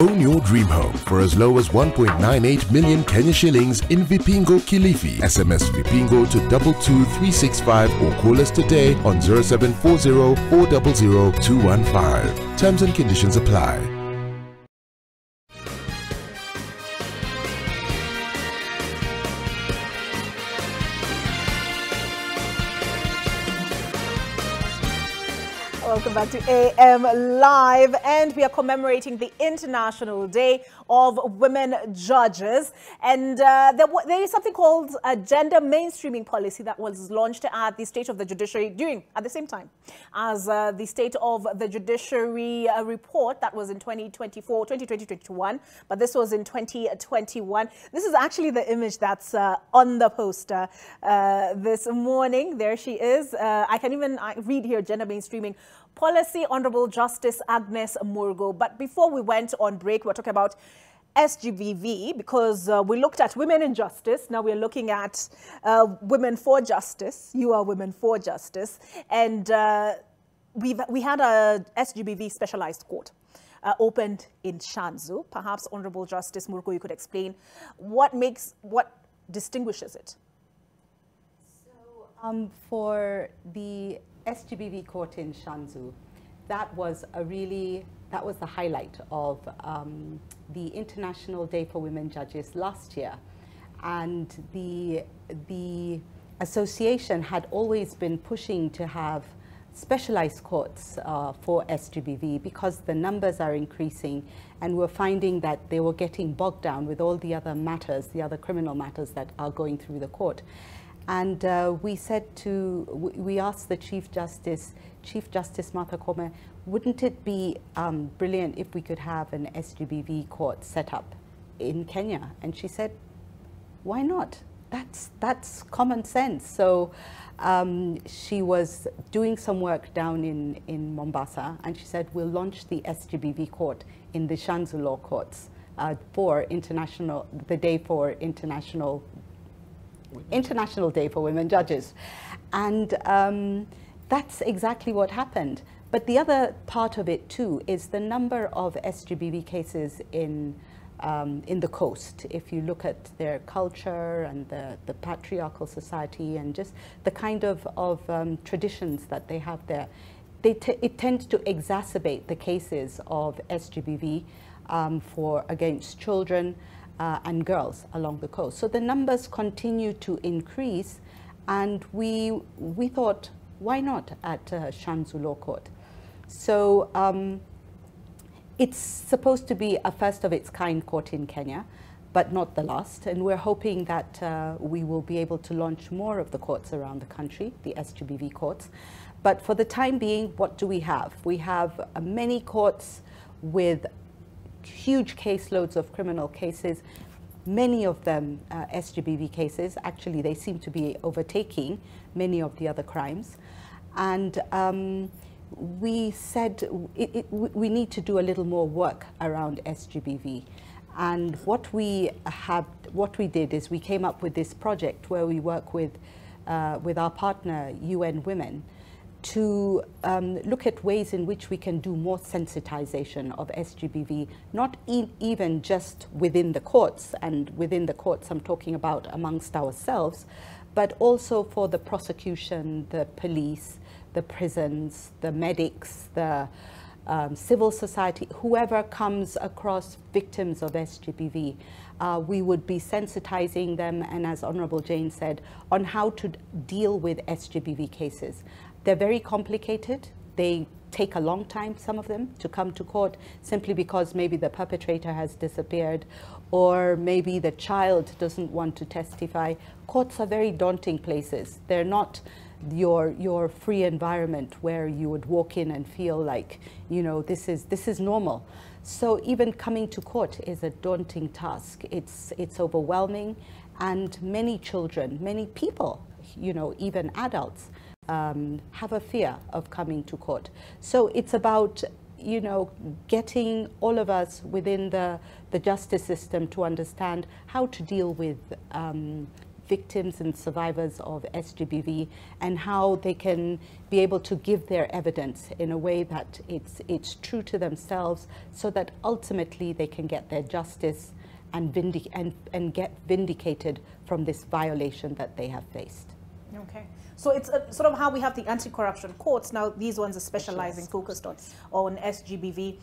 Own your dream home for as low as 1.98 million Kenya shillings in Vipingo Kilifi. SMS Vipingo to 22365 or call us today on 0740 400 215. Terms and conditions apply. Welcome back to AM Live, and we are commemorating the International Day of Women Judges. And there is something called a gender mainstreaming policy that was launched at the State of the Judiciary at the same time as the State of the Judiciary report that was in 2021, but this was in 2021. This is actually the image that's on the poster this morning. There she is. I can even read here, gender mainstreaming policy, Honorable Justice Agnes Murgo. But before we went on break, we're talking about SGBV because we looked at women in justice. Now we're looking at women for justice. You are women for justice. And we had a SGBV specialized court opened in Shanzu. Perhaps Honorable Justice Murgo, you could explain what distinguishes it. So for the SGBV court in Shanzu, that was the highlight of the International Day for Women Judges last year. And the association had always been pushing to have specialized courts for SGBV because the numbers are increasing, and we're finding that they were getting bogged down with all the other matters, the other criminal matters that are going through the court. And we asked the Chief Justice Martha Koome, wouldn't it be brilliant if we could have an SGBV court set up in Kenya? And she said, why not? That's common sense. So she was doing some work down in Mombasa, and she said, we'll launch the SGBV court in the Shanzu Law Courts for the day for International International Day for Women Judges. And that's exactly what happened. But the other part of it too is the number of SGBV cases in the coast. If you look at their culture and the patriarchal society and just the kind of traditions that they have there, it tends to exacerbate the cases of SGBV against children and girls along the coast. So the numbers continue to increase, and we thought, why not at Shanzu Law Court? So it's supposed to be a first of its kind court in Kenya, but not the last. And we're hoping that we will be able to launch more of the courts around the country, the SGBV courts. But for the time being, what do we have? We have many courts with huge caseloads of criminal cases, many of them SGBV cases. Actually, they seem to be overtaking many of the other crimes. And we said we need to do a little more work around SGBV. And what we did is we came up with this project where we work with our partner UN Women to look at ways in which we can do more sensitization of SGBV, not even just within the courts, and within the courts I'm talking about amongst ourselves, but also for the prosecution, the police, the prisons, the medics, the civil society, whoever comes across victims of SGBV. We would be sensitizing them, and as Honorable Jane said, on how to deal with SGBV cases. They're very complicated. They take a long time, some of them, to come to court simply because maybe the perpetrator has disappeared or maybe the child doesn't want to testify. Courts are very daunting places. They're not your free environment where you would walk in and feel like, you know, this is normal. So even coming to court is a daunting task. It's overwhelming, and many children, many people, you know, even adults, have a fear of coming to court. So it's about, you know, getting all of us within the justice system to understand how to deal with victims and survivors of SGBV, and how they can be able to give their evidence in a way that it's true to themselves, so that ultimately they can get their justice and get vindicated from this violation that they have faced. Okay. So it's sort of how we have the anti-corruption courts. Now, these ones are specializing, focused on SGBV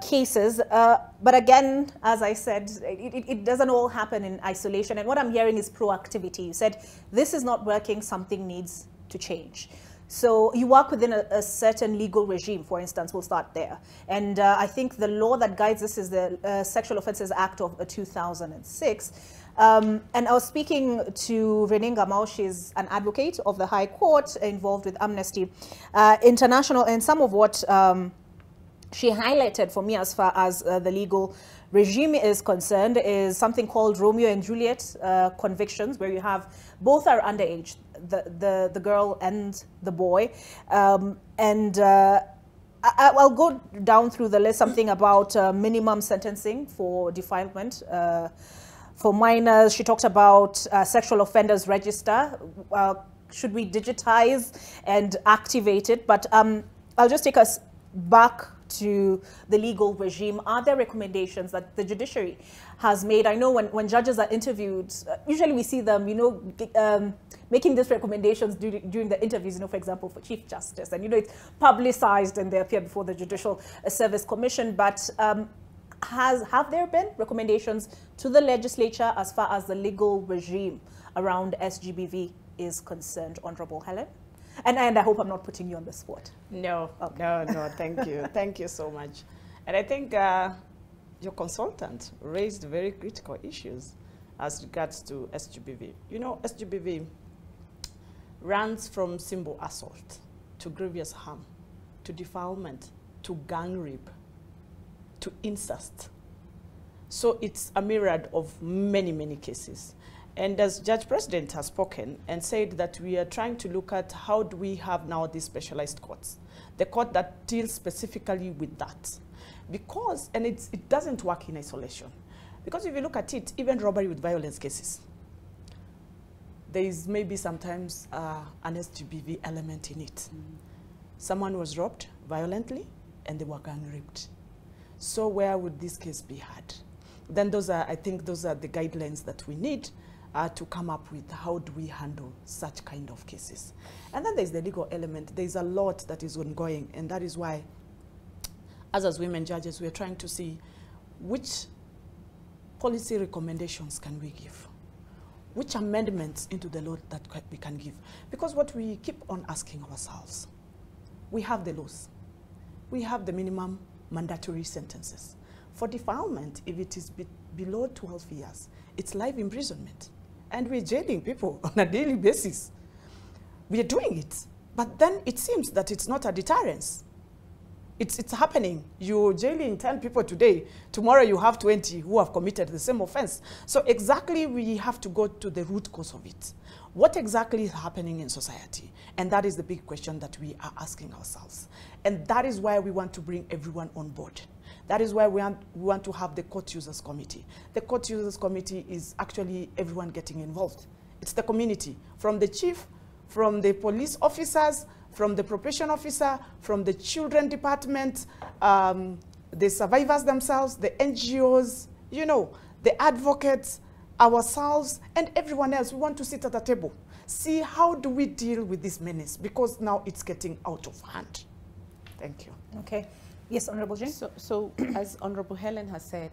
cases. But again, as I said, it doesn't all happen in isolation. And what I'm hearing is proactivity. You said, this is not working, something needs to change. So you work within a certain legal regime, for instance, we'll start there. And I think the law that guides this is the Sexual Offences Act of 2006. And I was speaking to Renee Ngamau. She's an advocate of the High Court involved with Amnesty International, and some of what she highlighted for me as far as the legal regime is concerned is something called Romeo and Juliet convictions, where you have both are underage, the girl and the boy. I'll go down through the list, something about minimum sentencing for defilement for minors. She talked about sexual offenders register. Should we digitize and activate it? But I'll just take us back to the legal regime. Are there recommendations that the judiciary has made? I know when judges are interviewed, usually we see them, you know, making these recommendations during the interviews, you know, for example, for Chief Justice. And, you know, it's publicized and they appear before the Judicial Service Commission. But have there been recommendations to the legislature as far as the legal regime around SGBV is concerned, Honorable Helen? And I hope I'm not putting you on the spot. No, okay. no, thank you. Thank you so much. And I think your consultant raised very critical issues as regards to SGBV. You know, SGBV runs from simple assault to grievous harm, to defilement, to gang rape, to incest. So it's a myriad of many, many cases. And as Judge President has spoken and said that we are trying to look at how do we have now these specialized courts, the court that deals specifically with that. Because, and it doesn't work in isolation. Because if you look at it, even robbery with violence cases, there is maybe sometimes an SGBV element in it. Someone was robbed violently and they were gang raped. So where would this case be had? Then those are, I think those are the guidelines that we need to come up with. How do we handle such kind of cases? And then there's the legal element. There's a lot that is ongoing, and that is why, as women judges, we're trying to see which policy recommendations can we give? Which amendments into the law that we can give? Because what we keep on asking ourselves, we have the laws. We have the minimum mandatory sentences. For defilement, if it is below 12 years, it's life imprisonment. And we're jailing people on a daily basis. We are doing it. But then it seems that it's not a deterrence. It's happening. You're jailing 10 people today. Tomorrow you have 20 who have committed the same offense. So exactly we have to go to the root cause of it. What exactly is happening in society? And that is the big question that we are asking ourselves. And that is why we want to bring everyone on board. That is why we want to have the Court Users Committee. The Court Users Committee is actually everyone getting involved. It's the community, from the chief, from the police officers, from the probation officer, from the children department, the survivors themselves, the NGOs, you know, the advocates, ourselves, and everyone else. We want to sit at a table. See how do we deal with this menace, because now it's getting out of hand. Thank you. Okay. Yes, Honorable Jane. So as Honorable Helen has said,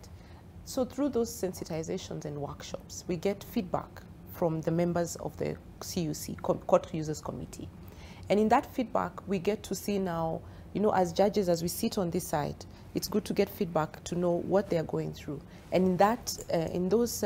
so through those sensitizations and workshops, we get feedback from the members of the CUC, Court Users Committee. And in that feedback, we get to see now, you know, as judges, as we sit on this side, it's good to get feedback to know what they are going through. And in that, in those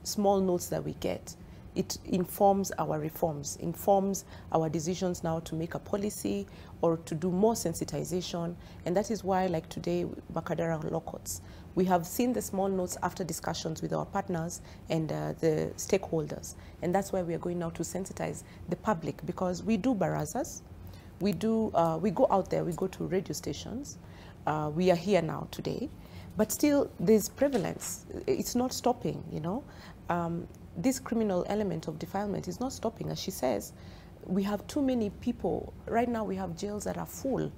small notes that we get, it informs our reforms, informs our decisions now to make a policy or to do more sensitization. And that is why, like today, Makadara Law Courts, we have seen the small notes after discussions with our partners and the stakeholders. And that's why we are going now to sensitize the public, because we do barazas, we go out there, we go to radio stations, we are here now today, but still there's prevalence. It's not stopping, you know. This criminal element of defilement is not stopping. As she says, we have too many people. Right now we have jails that are full.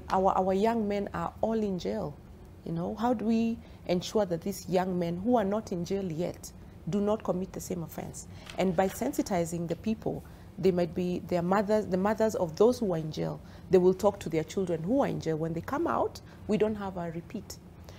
Our young men are all in jail. You know, how do we ensure that these young men who are not in jail yet do not commit the same offense? And by sensitizing the people, they might be their mothers, the mothers of those who are in jail. They will talk to their children who are in jail. When they come out, we don't have a repeat.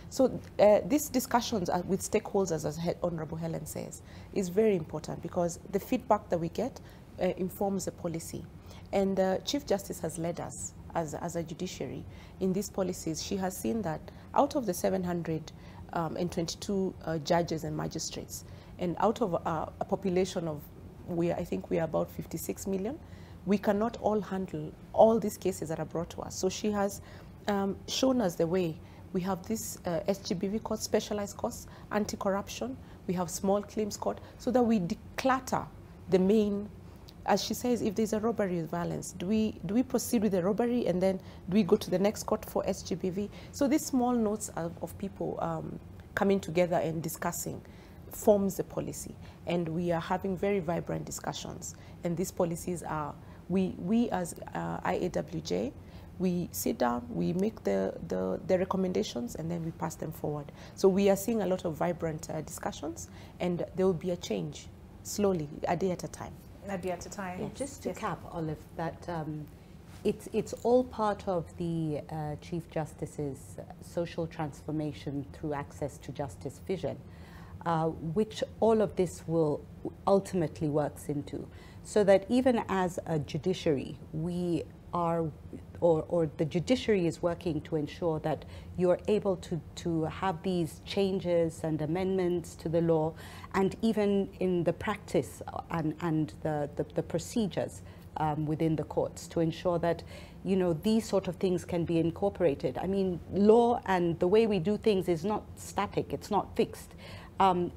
So these discussions with stakeholders, as Honorable Helen says, is very important, because the feedback that we get informs the policy. And Chief Justice has led us as a judiciary in these policies. She has seen that out of the 722 judges and magistrates, and out of a population of, I think we are about 56 million, we cannot all handle all these cases that are brought to us. So she has shown us the way. We have this SGBV court, specialized courts, anti-corruption. We have small claims court, so that we declutter the main. As she says, if there's a robbery with violence, do we proceed with the robbery and then do we go to the next court for SGBV? So these small notes of people coming together and discussing forms the policy, and we are having very vibrant discussions. And these policies are, we as IAWJ, we sit down, we make the recommendations, and then we pass them forward. So we are seeing a lot of vibrant discussions, and there will be a change slowly, a day at a time. A day at a time. Yeah, just to cap, Olive, that it's all part of the Chief Justice's social transformation through access to justice vision, which all of this will ultimately works into, so that even as a judiciary, we are, or the judiciary is working to ensure that you're able to have these changes and amendments to the law, and even in the practice and the procedures within the courts, to ensure that, you know, these sort of things can be incorporated. I mean, law and the way we do things is not static, it's not fixed.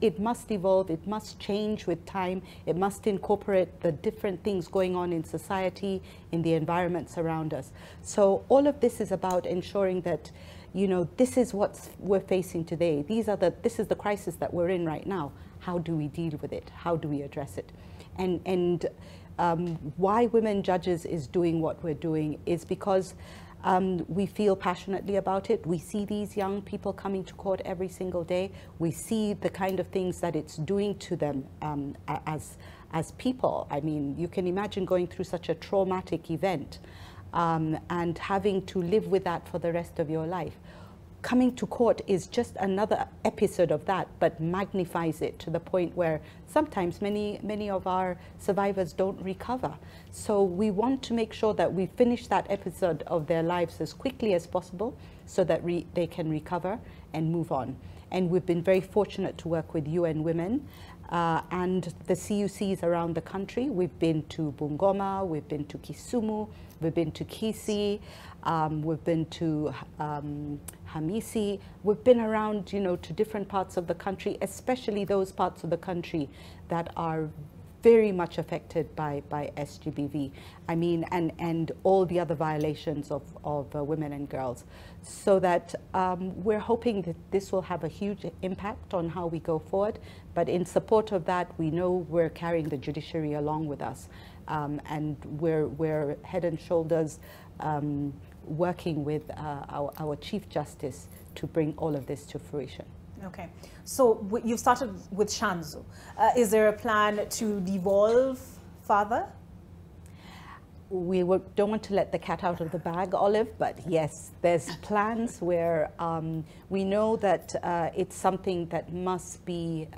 It must evolve, it must change with time, it must incorporate the different things going on in society, in the environments around us. So all of this is about ensuring that, you know, this is what we're facing today. This is the crisis that we're in right now. How do we deal with it? How do we address it? And why Women Judges is doing what we're doing is because we feel passionately about it. We see these young people coming to court every single day. We see the kind of things that it's doing to them as people. I mean, you can imagine going through such a traumatic event and having to live with that for the rest of your life. Coming to court is just another episode of that, but magnifies it to the point where sometimes many of our survivors don't recover. So we want to make sure that we finish that episode of their lives as quickly as possible so that they can recover and move on. And we've been very fortunate to work with UN Women and the CUCs around the country. We've been to Bungoma, we've been to Kisumu, we've been to Kisii, we've been to Hamisi. We've been around, you know, to different parts of the country, especially those parts of the country that are very much affected by SGBV. I mean, and all the other violations of women and girls. So that we're hoping that this will have a huge impact on how we go forward. But in support of that, we know we're carrying the judiciary along with us. And we're head and shoulders working with our Chief Justice to bring all of this to fruition. Okay, so you've started with Shanzu. Is there a plan to devolve further? We don't want to let the cat out of the bag, Olive, but yes, there's plans where we know that it's something that must be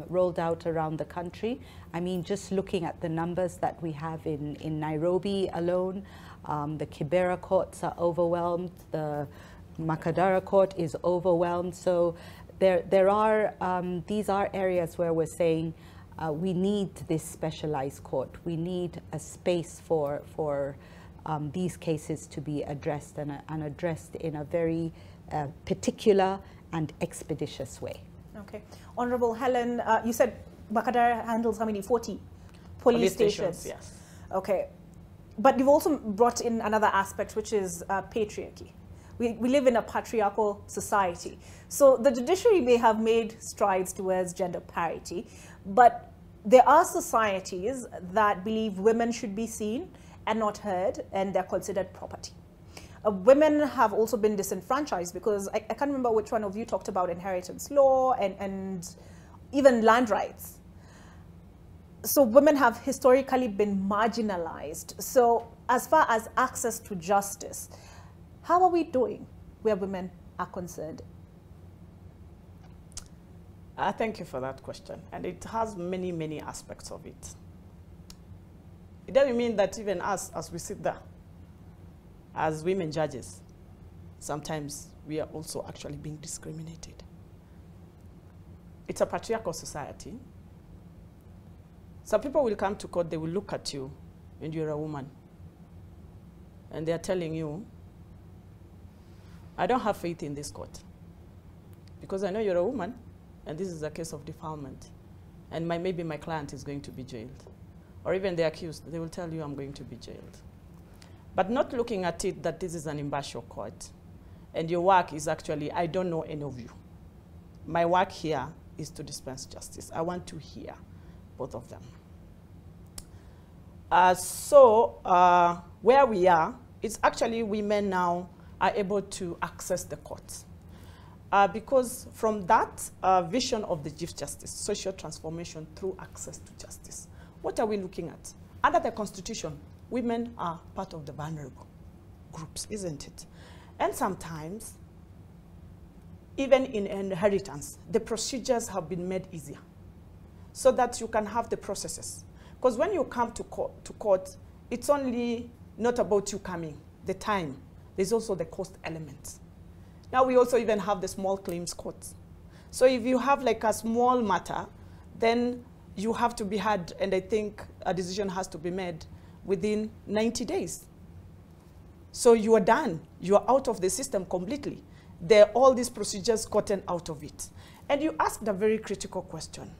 rolled out around the country. I mean, just looking at the numbers that we have in Nairobi alone, the Kibera courts are overwhelmed, the Makadara court is overwhelmed. So there are, these are areas where we're saying we need this specialized court. We need a space for these cases to be addressed and addressed in a very particular and expeditious way. Okay. Honorable Helen, you said Makadara handles how many? 40 police stations? Yes. Okay. But you've also brought in another aspect, which is patriarchy. We live in a patriarchal society. So the judiciary may have made strides towards gender parity, but there are societies that believe women should be seen and not heard, and they're considered property. Women have also been disenfranchised because I can't remember which one of you talked about inheritance law and even land rights. So women have historically been marginalized. So as far as access to justice, how are we doing where women are concerned? Thank you for that question. And it has many, many aspects of it. It doesn't mean that even us, as we sit there, as women judges, sometimes we are also actually being discriminated. It's a patriarchal society. Some people will come to court, they will look at you, and you're a woman. And they are telling you, I don't have faith in this court because I know you're a woman and this is a case of defilement and maybe my client is going to be jailed. Or even the accused, they will tell you I'm going to be jailed. But not looking at it that this is an impartial court and your work is actually, I don't know any of you. My work here is to dispense justice. I want to hear both of them. Where we are, it's actually women now are able to access the courts. Because from that vision of the Chief Justice, social transformation through access to justice, what are we looking at? Under the Constitution, women are part of the vulnerable groups, isn't it? And sometimes, even in inheritance, the procedures have been made easier so that you can have the processes. Because when you come to court, it's only not about you coming, the time. There's also the cost element. Now we also even have the small claims courts. So if you have like a small matter, then you have to be heard, and I think a decision has to be made within 90 days. So you are done. You are out of the system completely. There are all these procedures gotten out of it. And you asked a very critical question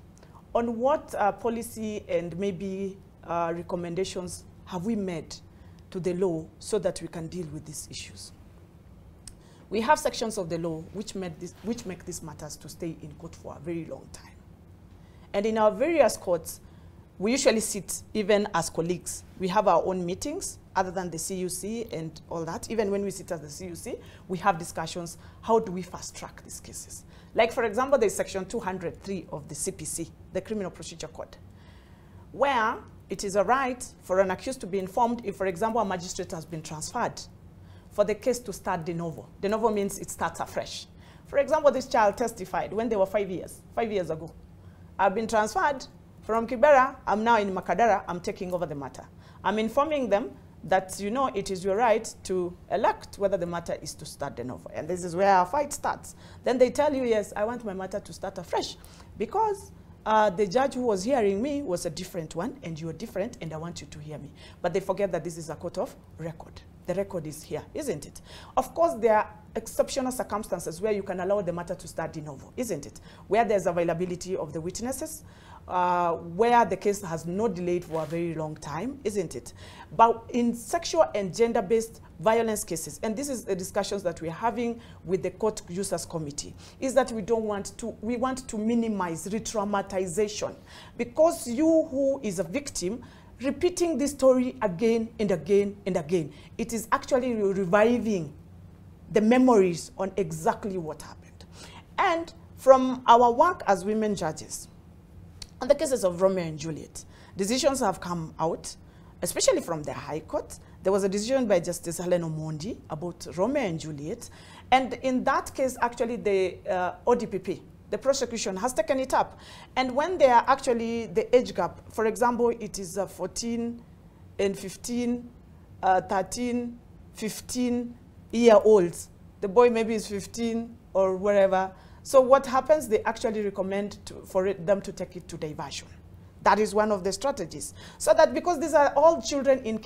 on what policy and maybe recommendations have we made to the law so that we can deal with these issues. We have sections of the law which make these matters to stay in court for a very long time. And in our various courts, we usually sit even as colleagues. We have our own meetings other than the CUC and all that. Even when we sit at the CUC, we have discussions, how do we fast track these cases? Like, for example, there's section 203 of the CPC, the Criminal Procedure Code, where it is a right for an accused to be informed if, for example, a magistrate has been transferred, for the case to start de novo. De novo means it starts afresh. For example, this child testified when they were 5 years ago. I've been transferred from Kibera, I'm now in Makadara, I'm taking over the matter. I'm informing them that, you know, it is your right to elect whether the matter is to start de novo. And this is where our fight starts. Then they tell you, yes, I want my matter to start afresh because the judge who was hearing me was a different one, and you are different, and I want you to hear me. But they forget that this is a court of record. The record is here, isn't it? Of course, there are exceptional circumstances where you can allow the matter to start de novo, isn't it? Where there's availability of the witnesses, where the case has not delayed for a very long time, isn't it? But in sexual and gender-based violence cases, and this is the discussions that we're having with the Court Users Committee, is that we want to minimize re-traumatization, because you who is a victim repeating this story again and again and again, it is actually reviving the memories on exactly what happened. And from our work as women judges, on the cases of Romeo and Juliet, decisions have come out, especially from the High Court. There was a decision by Justice Helen Omondi about Romeo and Juliet. And in that case, actually, the ODPP, the prosecution, has taken it up. And when they are actually the age gap, for example, it is 14 and 15, 13, 15-year-olds. The boy maybe is 15 or wherever. So what happens, they actually recommend for them to take it to diversion. That is one of the strategies. So that because these are all children in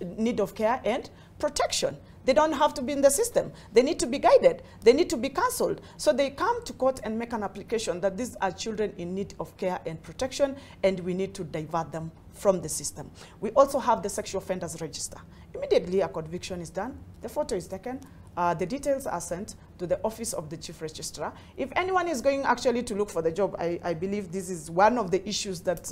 need of care and protection, they don't have to be in the system. They need to be guided. They need to be counseled. So they come to court and make an application that these are children in need of care and protection, and we need to divert them from the system. We also have the sexual offenders register. Immediately a conviction is done, the photo is taken, the details are sent to the office of the chief registrar. If anyone is going actually to look for the job, I believe this is one of the issues that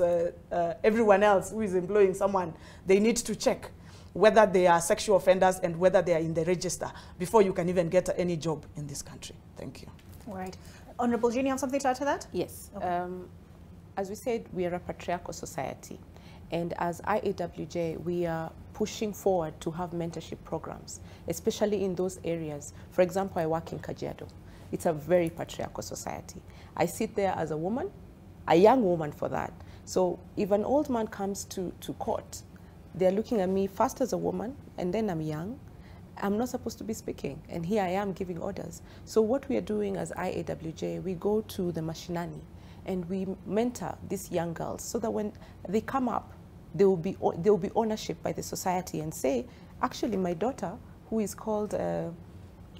everyone else who is employing someone, they need to check whether they are sexual offenders and whether they are in the register before you can even get any job in this country. Thank you. All right. Honorable Jean, you have something to add to that? Yes. Okay. As we said, we are a patriarchal society. And as IAWJ, we are pushing forward to have mentorship programs, especially in those areas. For example, I work in Kajiado. It's a very patriarchal society. I sit there as a woman, a young woman for that. So if an old man comes to court, they're looking at me first as a woman, and then I'm young. I'm not supposed to be speaking, and here I am giving orders. So what we are doing as IAWJ, we go to the mashinani, and we mentor these young girls so that when they come up, there will be ownership by the society and say, actually, my daughter, who is called a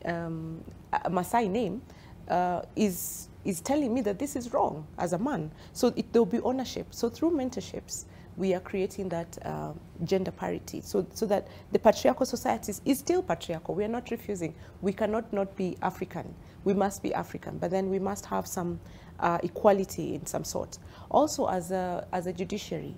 Maasai name, is telling me that this is wrong as a man. So there will be ownership. So through mentorships, we are creating that gender parity so that the patriarchal society is still patriarchal. We are not refusing. We cannot not be African. We must be African, but then we must have some equality in some sort. Also as a judiciary,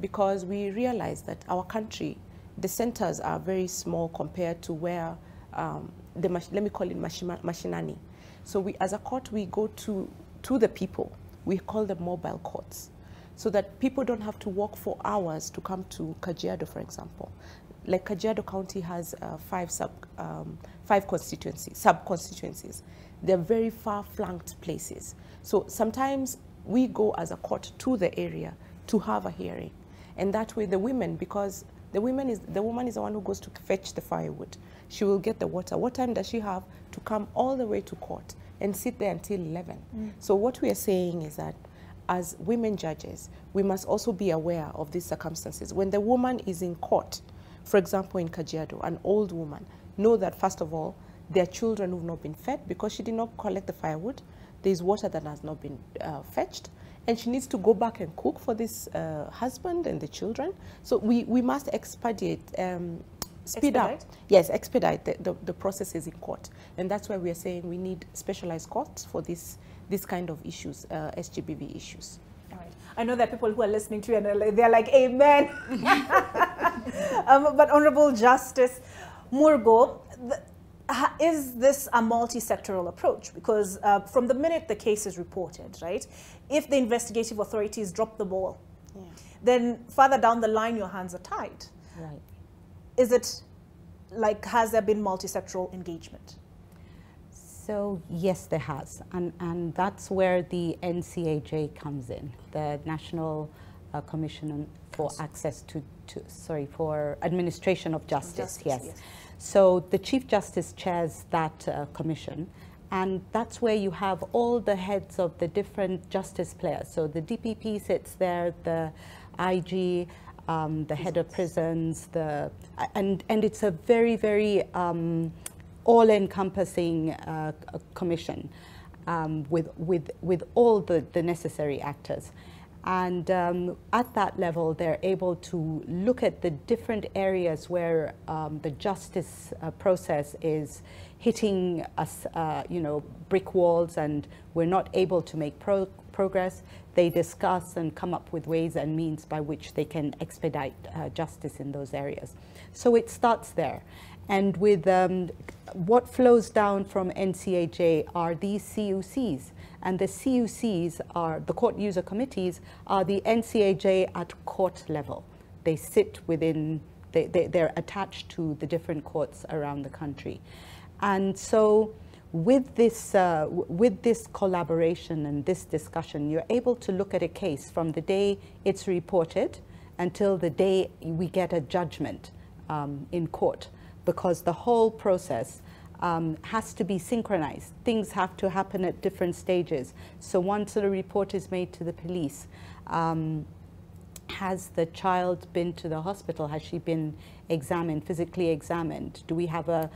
because we realize that our country, the centers are very small compared to where, let me call it mashinani. So we, as a court, we go to the people. We call them mobile courts, so that people don't have to walk for hours to come to Kajiado, for example. Like Kajiado County has five sub-constituencies. They're very far-flanked places. So sometimes we go as a court to the area to have a hearing. And that way the women, because the woman is the one who goes to fetch the firewood. She will get the water. What time does she have to come all the way to court and sit there until 11? So what we are saying is that as women judges, we must also be aware of these circumstances. When the woman is in court, for example, in Kajiado, an old woman, know that, first of all, their children who have not been fed because she did not collect the firewood. There's water that has not been fetched, and she needs to go back and cook for this husband and the children. So we must expedite speed up. Yes, expedite the processes in court. And that's why we are saying we need specialized courts for this kind of issues, SGBV issues. All right. I know that people who are listening to you, and they're like, amen. But Honorable Justice Murgo, is this a multi-sectoral approach? Because from the minute the case is reported, right, if the investigative authorities drop the ball, then further down the line, your hands are tied. Right. Is it like, has there been multi-sectoral engagement? So yes, there has, and that's where the NCAJ comes in, the National Commission for Access for Administration of Justice. Yes. So the Chief Justice chairs that commission, and that's where you have all the heads of the different justice players. So the DPP sits there, the IG, the head of prisons, and it's a very, very all-encompassing commission with all the necessary actors. And at that level, they're able to look at the different areas where the justice process is hitting us, brick walls, and we're not able to make progress. They discuss and come up with ways and means by which they can expedite justice in those areas. So it starts there. And with what flows down from NCAJ are these CUCs. And the CUCs are, the court user committees, are the NCAJ at court level. They sit within, they're attached to the different courts around the country. And so with this collaboration and this discussion, you're able to look at a case from the day it's reported until the day we get a judgment in court, because the whole process has to be synchronized. Things have to happen at different stages. So once a report is made to the police, has the child been to the hospital? Has she been examined, physically examined? Do we have a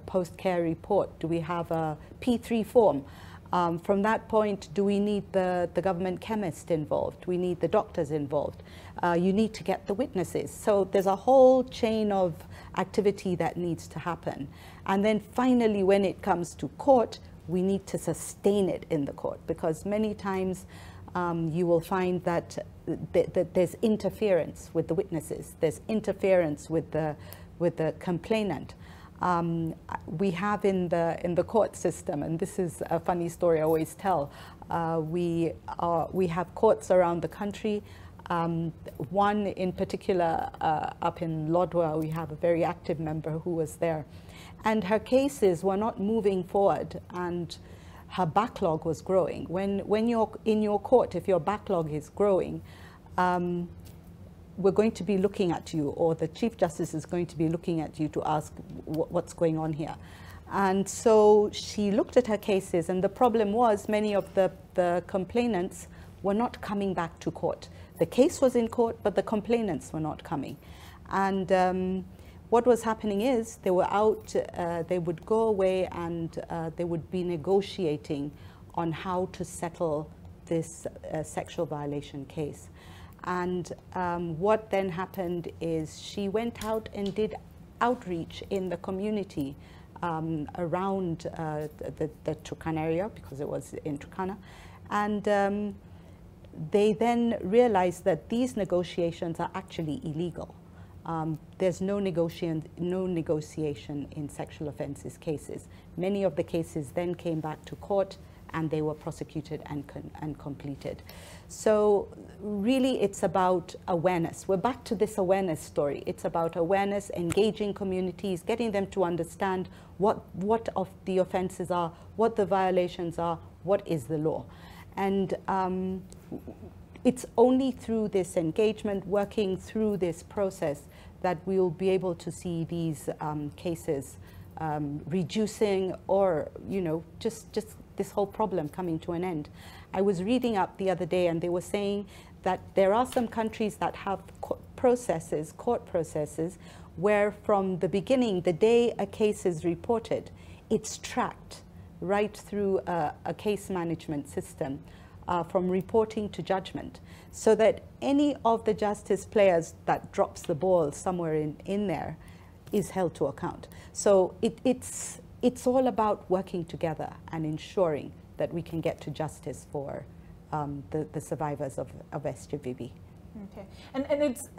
post-care report? Do we have a P3 form? From that point, do we need the government chemist involved? Do we need the doctors involved? You need to get the witnesses. So there's a whole chain of activity that needs to happen. And then finally, when it comes to court, we need to sustain it in the court, because many times you will find that there's interference with the witnesses. There's interference with the complainant. We have in the court system, and this is a funny story I always tell, we have courts around the country. One in particular up in Lodwar, we have a very active member who was there, and her cases were not moving forward, and her backlog was growing. When you're in your court, if your backlog is growing, we're going to be looking at you, or the Chief Justice is going to be looking at you to ask what's going on here. And so she looked at her cases, and the problem was many of the complainants were not coming back to court. The case was in court, but the complainants were not coming. And what was happening is they were out, they would go away, and they would be negotiating on how to settle this sexual violation case. And what then happened is she went out and did outreach in the community around the Turkana area, because it was in Turkana. And they then realized that these negotiations are actually illegal. There's no negotiation in sexual offences cases. Many of the cases then came back to court, and they were prosecuted and completed. So really it's about awareness. We're back to this awareness story. It's about awareness, engaging communities, getting them to understand what of the offences are, what the violations are, what is the law. And it's only through this engagement, working through this process, that we'll be able to see these cases reducing, or just this whole problem coming to an end. I was reading up the other day, and they were saying that there are some countries that have court processes, where from the beginning, the day a case is reported, it's tracked right through a case management system, from reporting to judgment, so that any of the justice players that drops the ball somewhere in there, is held to account. So it's all about working together and ensuring that we can get to justice for the survivors of SGBV. Okay, and it's,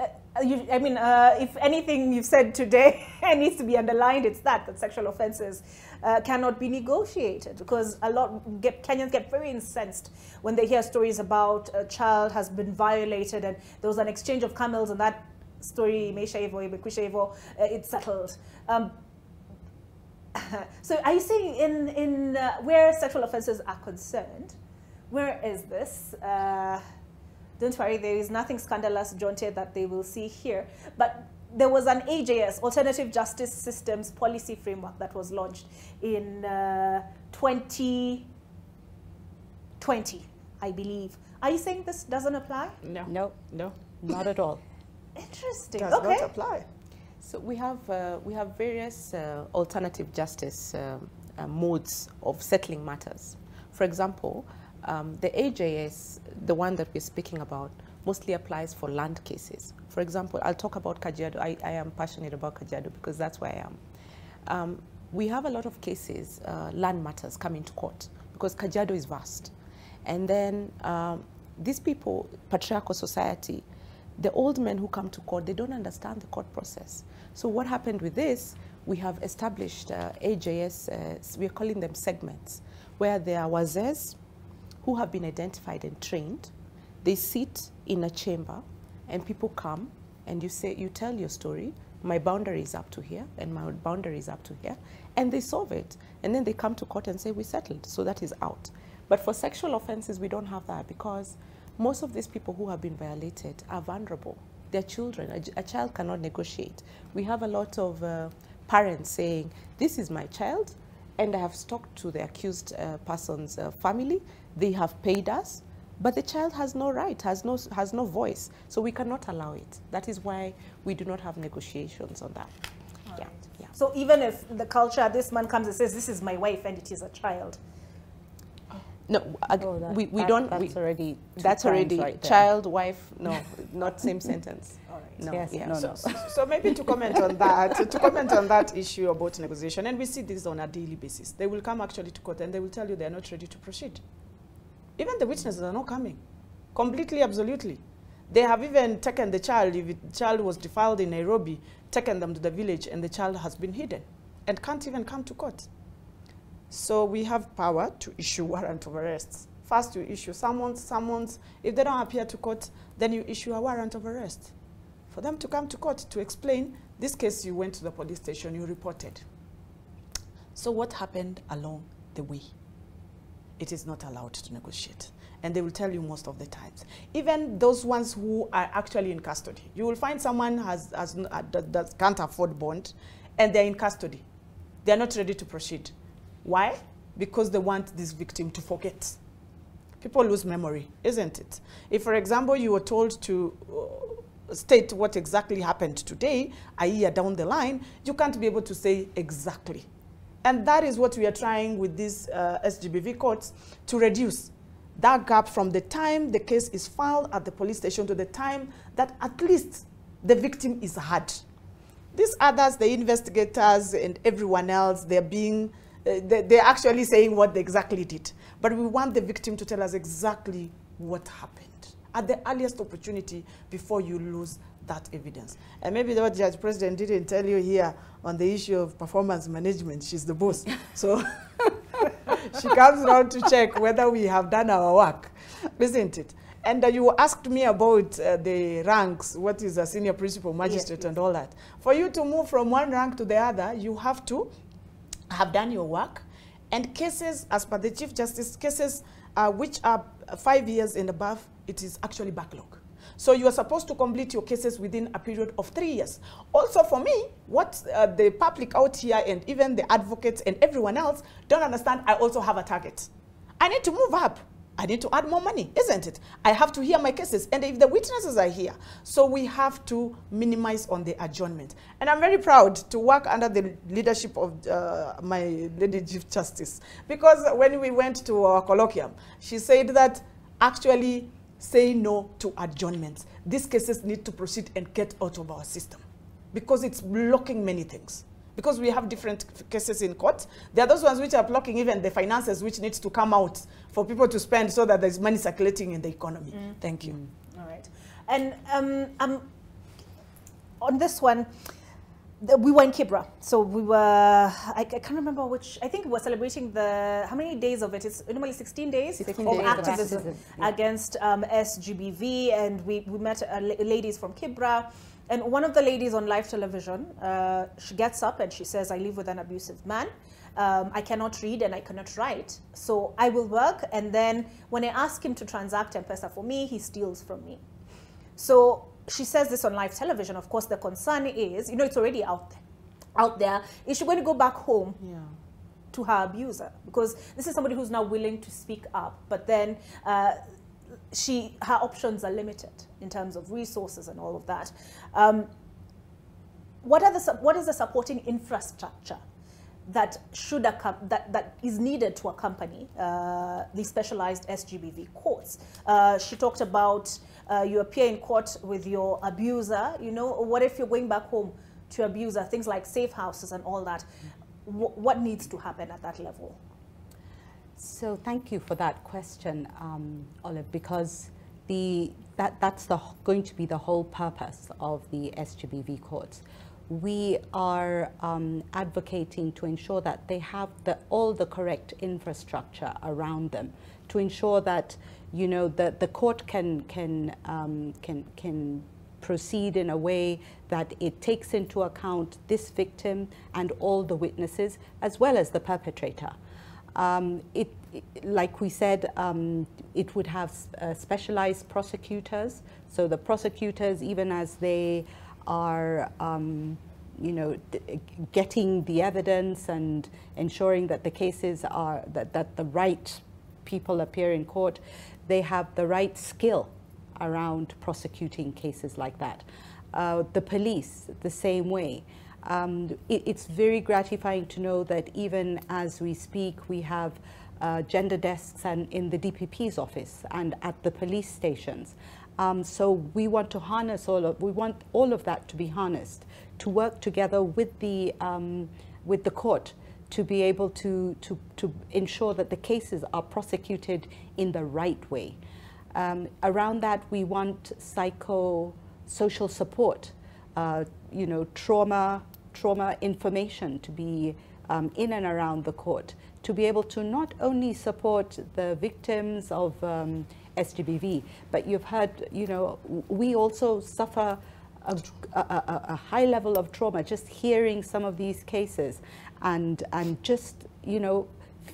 if anything you've said today needs to be underlined, it's that sexual offences cannot be negotiated, because Kenyans get very incensed when they hear stories about a child has been violated and there was an exchange of camels and that story, it's settled. So are you saying in where sexual offences are concerned, where is this? Don't worry, there is nothing scandalous, Jonte, that they will see here. But there was an AJS, Alternative Justice Systems Policy Framework, that was launched in 2020, I believe. Are you saying this doesn't apply? No. No. No. Not at all. Interesting. Does not apply. So we have various alternative justice modes of settling matters. For example, the AJS, the one that we're speaking about, mostly applies for land cases. For example, I'll talk about Kajiado. I am passionate about Kajiado because that's where I am. We have a lot of cases, land matters coming to court because Kajiado is vast. And then these people, patriarchal society, the old men who come to court, they don't understand the court process. So what happened with this, we have established AJS, we're calling them segments, where there are wazes who have been identified and trained. They sit in a chamber and people come and you tell your story, my boundary is up to here and my boundary is up to here, and they solve it. And then they come to court and say, we settled, so that is out. But for sexual offenses, we don't have that because most of these people who have been violated are vulnerable. They're children. A child cannot negotiate. We have a lot of parents saying, this is my child, and I have talked to the accused person's family. They have paid us, but the child has no right, has no voice. So we cannot allow it. That is why we do not have negotiations on that. Yeah. Yeah. So even if the culture, this man comes and says, this is my wife and it is a child. No, that's already right child, wife, no, not same sentence. All right. No, yes, yeah. no. So maybe to comment on that, issue about negotiation, and we see this on a daily basis. They will come actually to court and they will tell you they are not ready to proceed. Even the witnesses are not coming, completely, absolutely. They have even taken the child, if the child was defiled in Nairobi, taken them to the village and the child has been hidden and can't even come to court. So we have power to issue warrant of arrest. First you issue summons. If they don't appear to court, then you issue a warrant of arrest for them to come to court to explain, this case you went to the police station, you reported. So what happened along the way? It is not allowed to negotiate. And they will tell you most of the times. Even those ones who are actually in custody. You will find someone that can't afford bond and they're in custody. They're not ready to proceed. Why? Because they want this victim to forget. People lose memory, isn't it? If, for example, you were told to state what exactly happened today, a year down the line, you can't be able to say exactly. And that is what we are trying with these SGBV courts to reduce. That gap from the time the case is filed at the police station to the time that at least the victim is heard. These others, the investigators and everyone else, they're being they're actually saying what they exactly did. But we want the victim to tell us exactly what happened at the earliest opportunity before you lose that evidence. And maybe what Judge President didn't tell you here on the issue of performance management, she's the boss. So she comes around to check whether we have done our work, isn't it? And you asked me about the ranks, what is a senior principal magistrate and all that. For you to move from one rank to the other, you have to have done your work. And cases, as per the Chief Justice, cases which are 5 years and above, it is actually backlog. So you are supposed to complete your cases within a period of 3 years. Also for me, what the public out here and even the advocates and everyone else don't understand, I also have a target. I need to move up. I need to add more money, isn't it? I have to hear my cases. And if the witnesses are here, so we have to minimize on the adjournment. And I'm very proud to work under the leadership of my Lady Chief Justice. Because when we went to our colloquium, she said that actually say no to adjournments. These cases need to proceed and get out of our system. because it's blocking many things. Because we have different cases in court. There are those ones which are blocking even the finances which needs to come out for people to spend so that there's money circulating in the economy. Thank you. All right. And on this one, we were in Kibra. So we were, I can't remember which, I think we were celebrating how many days of it? It's normally 16 days, 16 of days activism against SGBV. And we met ladies from Kibra. And one of the ladies on live television, she gets up and she says, I live with an abusive man. I cannot read and I cannot write. So I will work. And then when I ask him to transact M-Pesa for me, he steals from me. So she says this on live television. Of course, the concern is, it's already out there. Is she going to go back home to her abuser? Because this is somebody who's now willing to speak up. But then her options are limited in terms of resources and all of that. What is the supporting infrastructure that that is needed to accompany the specialized SGBV courts? She talked about you appear in court with your abuser. What if you're going back home to your abuser? Things like safe houses and all that. What needs to happen at that level? So thank you for that question, Olive, because that's going to be the whole purpose of the SGBV courts. We are advocating to ensure that they have all the correct infrastructure around them, to ensure that the court can proceed in a way that it takes into account this victim and all the witnesses, as well as the perpetrator. Like we said, it would have specialized prosecutors. So the prosecutors, even as they are, getting the evidence and ensuring that the cases are, that the right people appear in court, they have the right skill around prosecuting cases like that. The police, the same way. It's very gratifying to know that even as we speak, we have gender desks in the DPP's office and at the police stations. So we want to harness we want all of that to be harnessed, to work together with the court to be able to ensure that the cases are prosecuted in the right way. Around that, we want psycho-social support, trauma information to be in and around the court, to be able to not only support the victims of SGBV, but you've heard, we also suffer a high level of trauma just hearing some of these cases and just,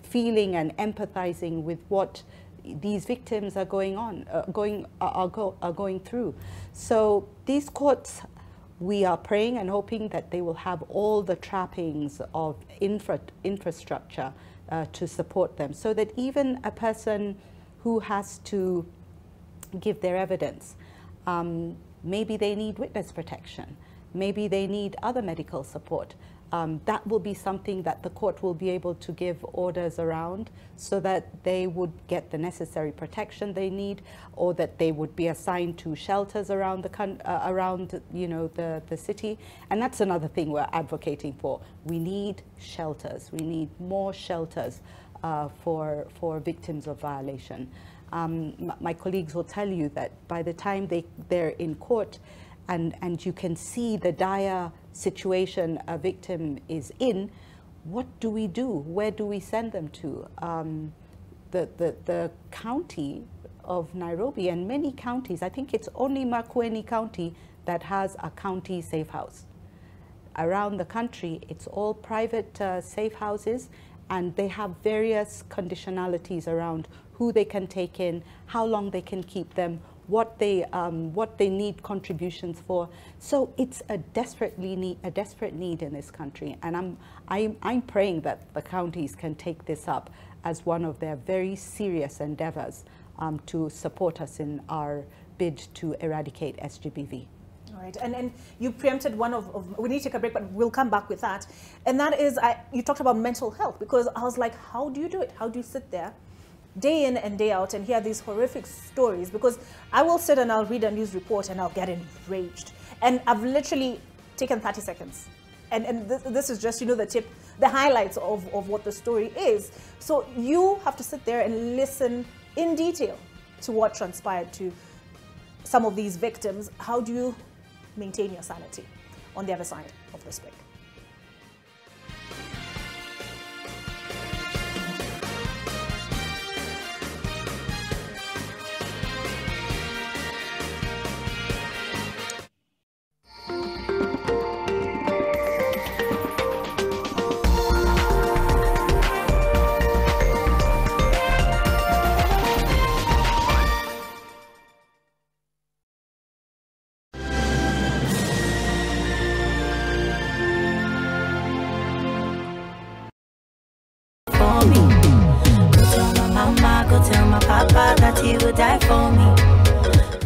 feeling and empathizing with what these victims are going through. So these courts, we are praying and hoping that they will have all the trappings of infrastructure to support them, so that even a person who has to give their evidence, maybe they need witness protection, maybe they need other medical support. That will be something that the court will be able to give orders around, so that they would get the necessary protection they need, or that they would be assigned to shelters around the city. And that's another thing we're advocating for. We need shelters. We need more shelters for victims of violation. My colleagues will tell you that by the time they're in court, and you can see the dire situation a victim is in, what do we do? Where do we send them to? The county of Nairobi and many counties, I think it's only Makueni County that has a county safe house. Around the country, it's all private safe houses, and they have various conditionalities around who they can take in, how long they can keep them, what they need contributions for. So it's a desperate need in this country, and I'm praying that the counties can take this up as one of their very serious endeavors to support us in our bid to eradicate SGBV. All right, and you preempted one of we need to take a break, but we'll come back with that. And that is, you talked about mental health, because I was like, how do you do it? How do you sit there day in and day out and hear these horrific stories? Because I will sit and I'll read a news report and I'll get enraged. And I've literally taken 30 seconds. And this is just, the highlights of what the story is. So you have to sit there and listen in detail to what transpired to some of these victims. How do you maintain your sanity on the other side of this break?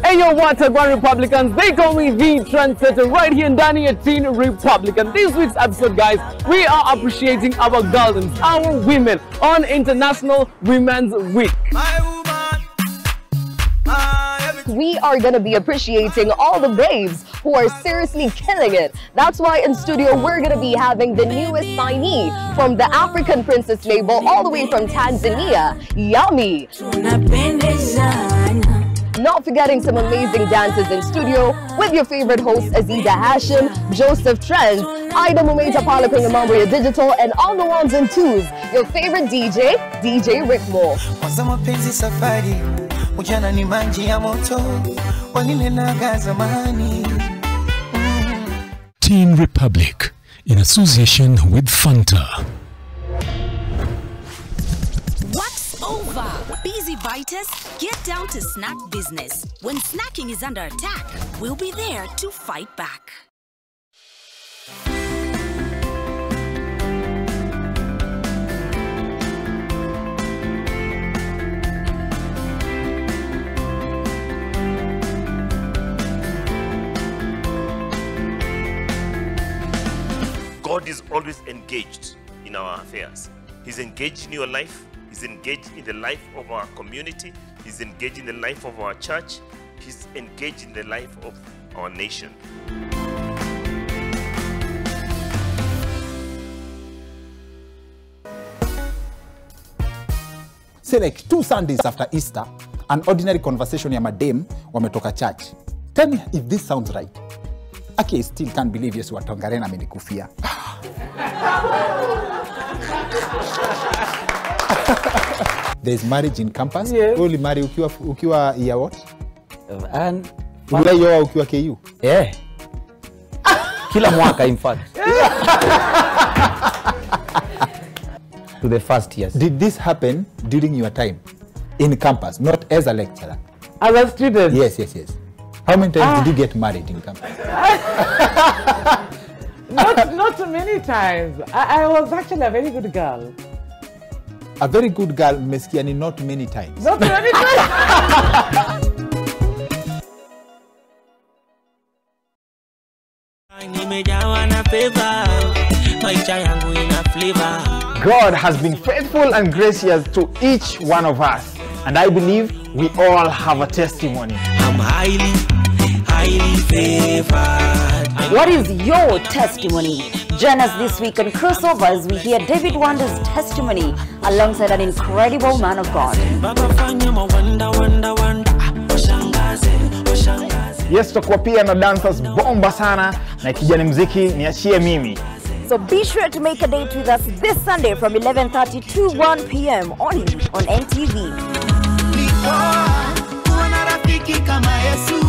Hey yo, what's up, Republicans? They call me the Trendsetter right here in Dania Teen Republican. This week's episode, guys, we are appreciating our girls, our women, on International Women's Week. We are going to be appreciating all the babes who are seriously killing it. That's why in studio we're going to be having the newest signee from the African Princess label all the way from Tanzania, Yummy. Not forgetting some amazing dancers in studio with your favorite hosts Aziza Hashim, Joseph Trent, Ida Mumeta Palapinga Mambo Digital, and on the ones and twos, your favorite DJ, DJ Rick Moore. Teen Republic in association with Fanta. What's over? Busy biters, get down to snack business. When snacking is under attack, we'll be there to fight back. God is always engaged in our affairs. He's engaged in your life. He's engaged in the life of our community. He's engaged in the life of our church. He's engaged in the life of our nation. Say like 2 Sundays after Easter, an ordinary conversation ya madem wametoka church. Tell me if this sounds right. Aki, I still can't believe Yesu wa Tongareni amenikufia. There's marriage in campus. Yes. Only marry ukiwa year what? And ukiwa ukiwa KU. Yeah. Kila mwaka in fact. To the first years. Did this happen during your time in campus, not as a lecturer? As a student? Yes. How many times did you get married in campus? Not many times. I was actually a very good girl. A very good girl, Meskiani, not many times. Not many times. God has been faithful and gracious to each one of us, and I believe we all have a testimony. I'm highly favored. What is your testimony? Join us this week on Crossover as we hear David Wanda's testimony alongside an incredible man of God. Yes, tutakuwa pia na dancers bomba sana na kijani mziki niachie mimi. So be sure to make a date with us this Sunday from 11:30 to 1 p.m. only on NTV.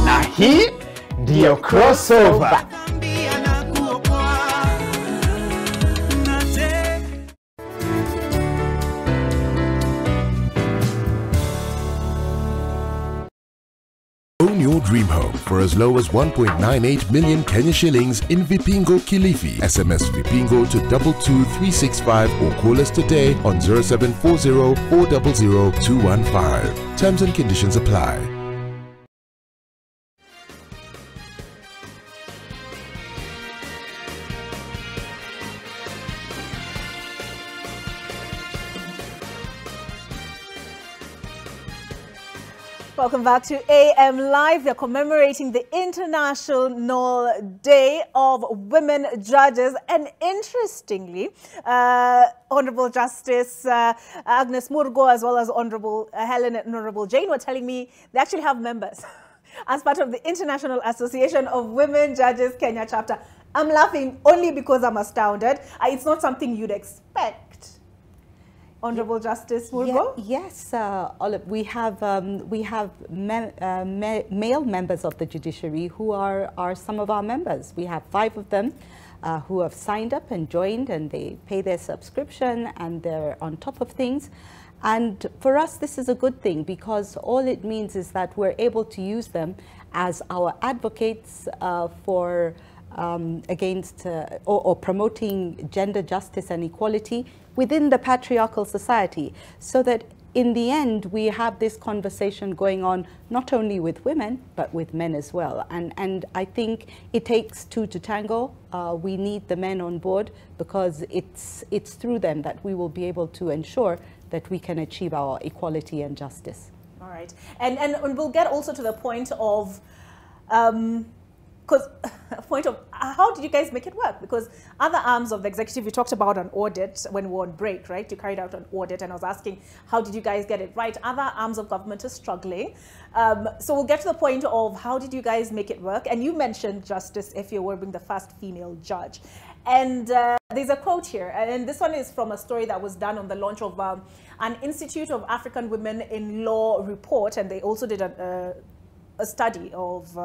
Na hii ndio Crossover. Own your dream home for as low as 1.98 million Kenya shillings in Vipingo Kilifi. SMS Vipingo to 22365 or call us today on 0740 400 215. Terms and conditions apply. Welcome back to AM Live. We're commemorating the International Day of Women Judges. And interestingly, Honorable Justice Agnes Murgo, as well as Honorable Helen and Honorable Jane, were telling me they actually have members as part of the International Association of Women Judges Kenya chapter. I'm laughing only because I'm astounded. It's not something you'd expect. Honorable Justice Murgo? Yes, Olive, we have male members of the judiciary who are some of our members. We have 5 of them who have signed up and joined, and they pay their subscription and they're on top of things. And for us, this is a good thing, because all it means is that we're able to use them as our advocates for against or promoting gender justice and equality within the patriarchal society, so that in the end we have this conversation going on not only with women but with men as well. And I think it takes 2 to tango. We need the men on board, because it's through them that we will be able to ensure that we can achieve our equality and justice. All right, and we'll get also to the point of how did you guys make it work? Because other arms of the executive, we talked about an audit when we were on break, right? You carried out an audit, and I was asking, how did you guys get it right? Other arms of government are struggling. So we'll get to the point of how did you guys make it work? And you mentioned Justice Effie Awuor being the first female judge. And there's a quote here, and this one is from a story that was done on the launch of an Institute of African Women in Law report, and they also did a study of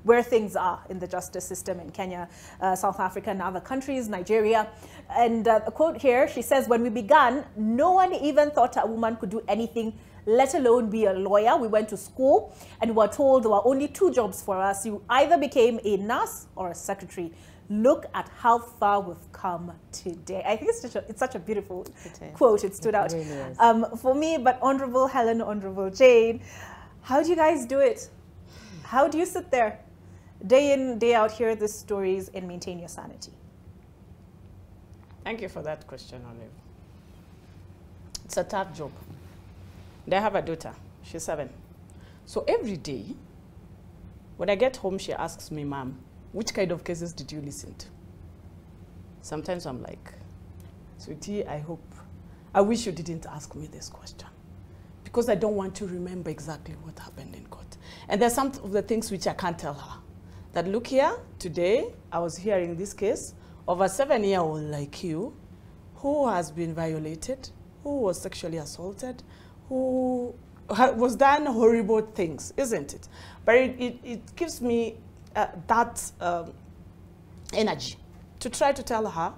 where things are in the justice system in Kenya, South Africa, and other countries, Nigeria. And a quote here, she says, "When we began, no one even thought a woman could do anything, let alone be a lawyer. We went to school and we were told there were only 2 jobs for us. You either became a nurse or a secretary. Look at how far we've come today." I think it's such a beautiful quote. It stood out for me. But Honorable Helen, Honorable Jane, how do you guys do it? How do you sit there day in, day out, hear these stories and maintain your sanity? Thank you for that question, Olive. It's a tough job. I have a daughter. She's 7. So every day, when I get home, she asks me, "Mom, which kind of cases did you listen to?" Sometimes I'm like, "Sweetie, I wish you didn't ask me this question, because I don't want to remember exactly what happened in court." And there's some of the things which I can't tell her. That, look here, today I was hearing this case of a 7-year-old like you who has been violated, who was sexually assaulted, who was done horrible things, isn't it? But it gives me that energy to try to tell her,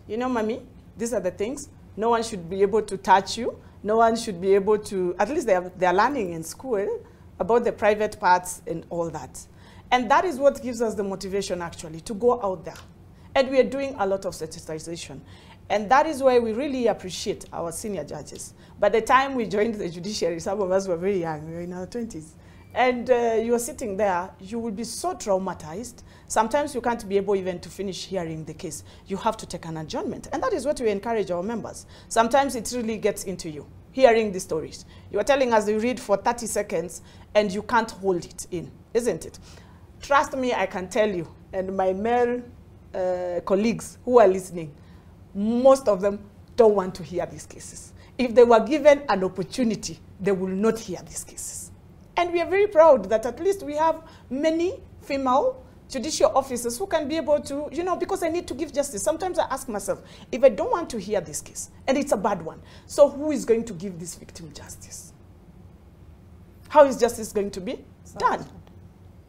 you know, Mommy, these are the things. No one should be able to touch you. No one should be able to, at least they're learning in school about the private parts and all that. And that is what gives us the motivation, actually, to go out there. And we are doing a lot of sensitization. And that is why we really appreciate our senior judges. By the time we joined the judiciary, some of us were very young, we were in our 20s. And you are sitting there, you will be so traumatized. Sometimes you can't be able even to finish hearing the case. You have to take an adjournment. And that is what we encourage our members. Sometimes it really gets into you, hearing the stories. You are telling us you read for 30 seconds and you can't hold it in, isn't it? Trust me, I can tell you, and my male colleagues who are listening, most of them don't want to hear these cases. If they were given an opportunity, they will not hear these cases. And we are very proud that at least we have many female judicial officers who can be able to, you know, because I need to give justice. Sometimes I ask myself, if I don't want to hear this case, and it's a bad one, so who is going to give this victim justice? How is justice going to be done?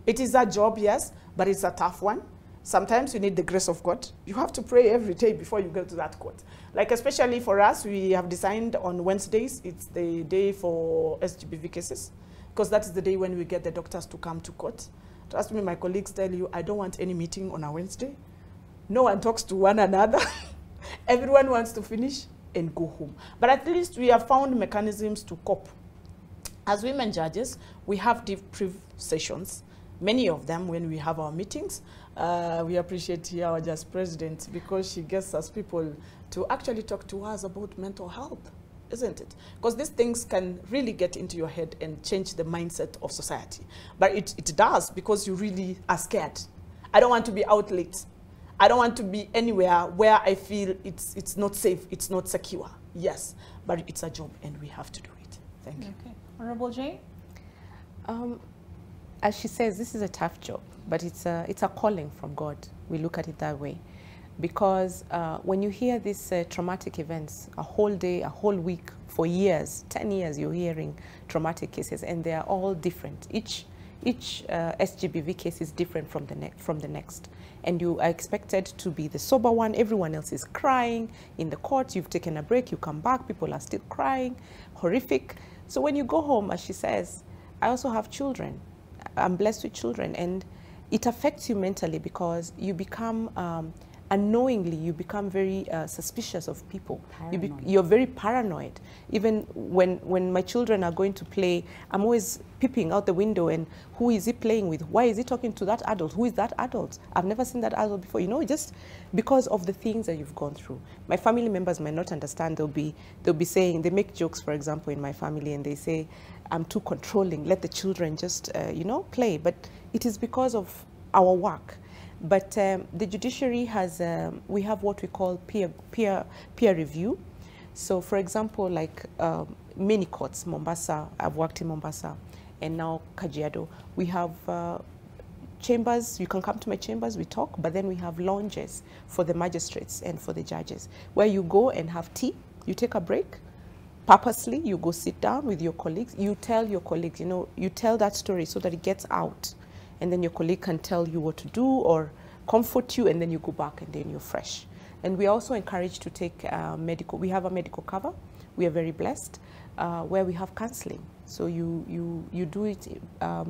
It is a job, yes, but it's a tough one. Sometimes you need the grace of God. You have to pray every day before you go to that court. Like especially for us, we have designed on Wednesdays, it's the day for SGBV cases, because that is the day when we get the doctors to come to court. Trust me, my colleagues tell you, I don't want any meeting on a Wednesday. No one talks to one another. Everyone wants to finish and go home. But at least we have found mechanisms to cope. As women judges, we have debrief sessions. Many of them, when we have our meetings, we appreciate here our just president, because she gets us people to actually talk to us about mental health. isn't it? Because these things can really get into your head and change the mindset of society. But it does, because you really are scared. I don't want to be out late. I don't want to be anywhere where I feel it's not safe, it's not secure. Yes, but it's a job and we have to do it. Thank you. Okay. Honorable Jane? As she says, this is a tough job, but it's a calling from God. We look at it that way. Because when you hear these traumatic events, a whole day, a whole week, for years, 10 years, you're hearing traumatic cases, and they are all different. Each SGBV case is different from the next. And you are expected to be the sober one. Everyone else is crying in the court. You've taken a break, you come back, people are still crying, horrific. So when you go home, as she says, I also have children. I'm blessed with children, and it affects you mentally, because you become, unknowingly, you become very suspicious of people. You're very paranoid. Even when my children are going to play, I'm always peeping out the window, and who is he playing with? Why is he talking to that adult? Who is that adult? I've never seen that adult before. You know, just because of the things that you've gone through. My family members might not understand. They'll be saying, they make jokes, for example, in my family, and they say, I'm too controlling. Let the children just, you know, play. But it is because of our work. But the judiciary has, we have what we call peer review. So for example, like many courts, Mombasa, I've worked in Mombasa, and now Kajiado, we have chambers. You can come to my chambers, we talk, but then we have lounges for the magistrates and for the judges, where you go and have tea, you take a break, purposely, you go sit down with your colleagues, you tell your colleagues, you know, you tell that story so that it gets out. And then your colleague can tell you what to do or comfort you, and then you go back and then you're fresh. And we are also encouraged to take medical. We have a medical cover. We are very blessed, where we have counseling. So you do it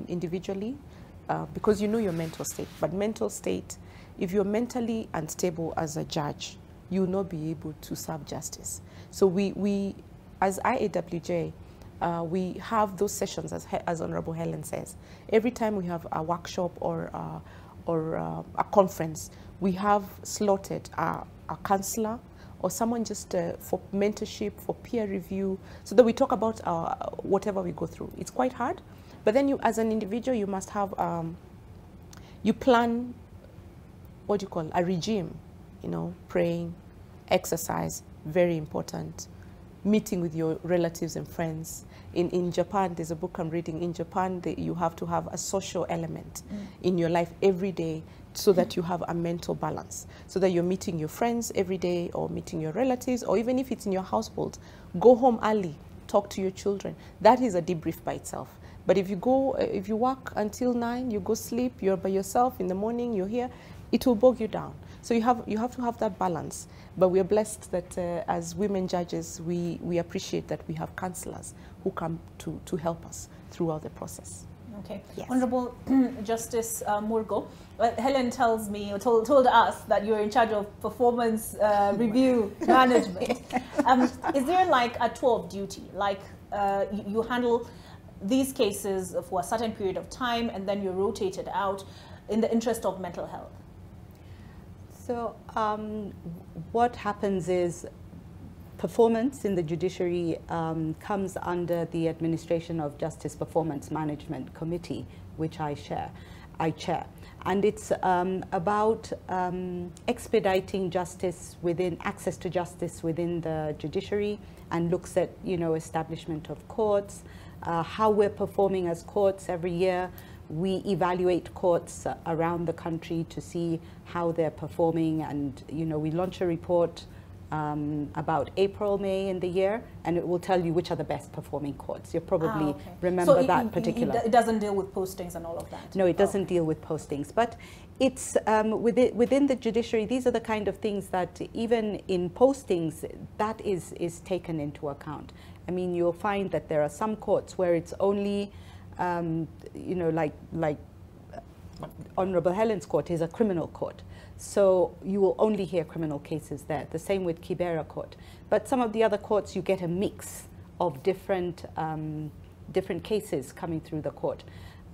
individually because you know your mental state. But mental state, if you're mentally unstable as a judge, you will not be able to serve justice. So we as IAWJ, we have those sessions, as Honorable Helen says. Every time we have a workshop or a conference, we have slotted a counselor or someone just for mentorship, for peer review, so that we talk about whatever we go through. It's quite hard, but then you, as an individual, you must have, you plan, what do you call, a regime, you know, praying, exercise, very important. Meeting with your relatives and friends. In Japan, there's a book I'm reading. In Japan, you have to have a social element in your life every day, so that you have a mental balance, so that you're meeting your friends every day, or meeting your relatives, or even if it's in your household, go home early, talk to your children. That is a debrief by itself. But if you go, if you work until 9, you go sleep, you're by yourself, in the morning you're here, it will bog you down. So you have to have that balance. But we are blessed that as women judges, we appreciate that we have counselors who come to help us throughout the process. Okay. Yes. Honorable Justice Murgo, Helen tells me, or told us that you're in charge of performance review management. Is there like a tour of duty? Like you handle these cases for a certain period of time and then you're rotated out in the interest of mental health? So what happens is performance in the judiciary comes under the administration of Justice Performance Management Committee, which I chair. And it's about expediting justice access to justice within the judiciary, and looks at, you know, establishment of courts, how we're performing as courts every year. We evaluate courts around the country to see how they're performing, and, you know, we launch a report about April, May in the year, and it will tell you which are the best performing courts. You'll probably remember that particular. It doesn't deal with postings and all of that? No, it doesn't deal with postings, but it's within the judiciary, these are the kind of things that even in postings, that is taken into account. I mean, you'll find that there are some courts where it's only you know, like Honorable Helen's court is a criminal court. So you will only hear criminal cases there. The same with Kibera Court. But some of the other courts, you get a mix of different cases coming through the court.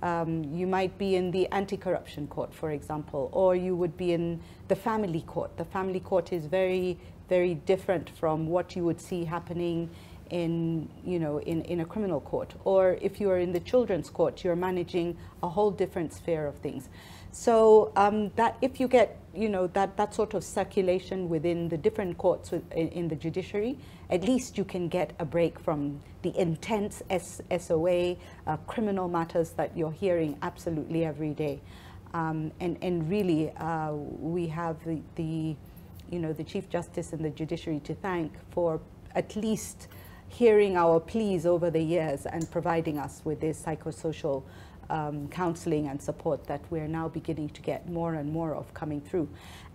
You might be in the anti-corruption court, for example, or you would be in the family court. The family court is very, very different from what you would see happening in, you know, in a criminal court, or if you are in the children's court, you're managing a whole different sphere of things. So that if you get, you know, that sort of circulation within the different courts in the judiciary, at least you can get a break from the intense SOA criminal matters that you're hearing absolutely every day. And really, we have the you know, the Chief Justice and the judiciary to thank for at least hearing our pleas over the years and providing us with this psychosocial counseling and support that we're now beginning to get more and more of coming through.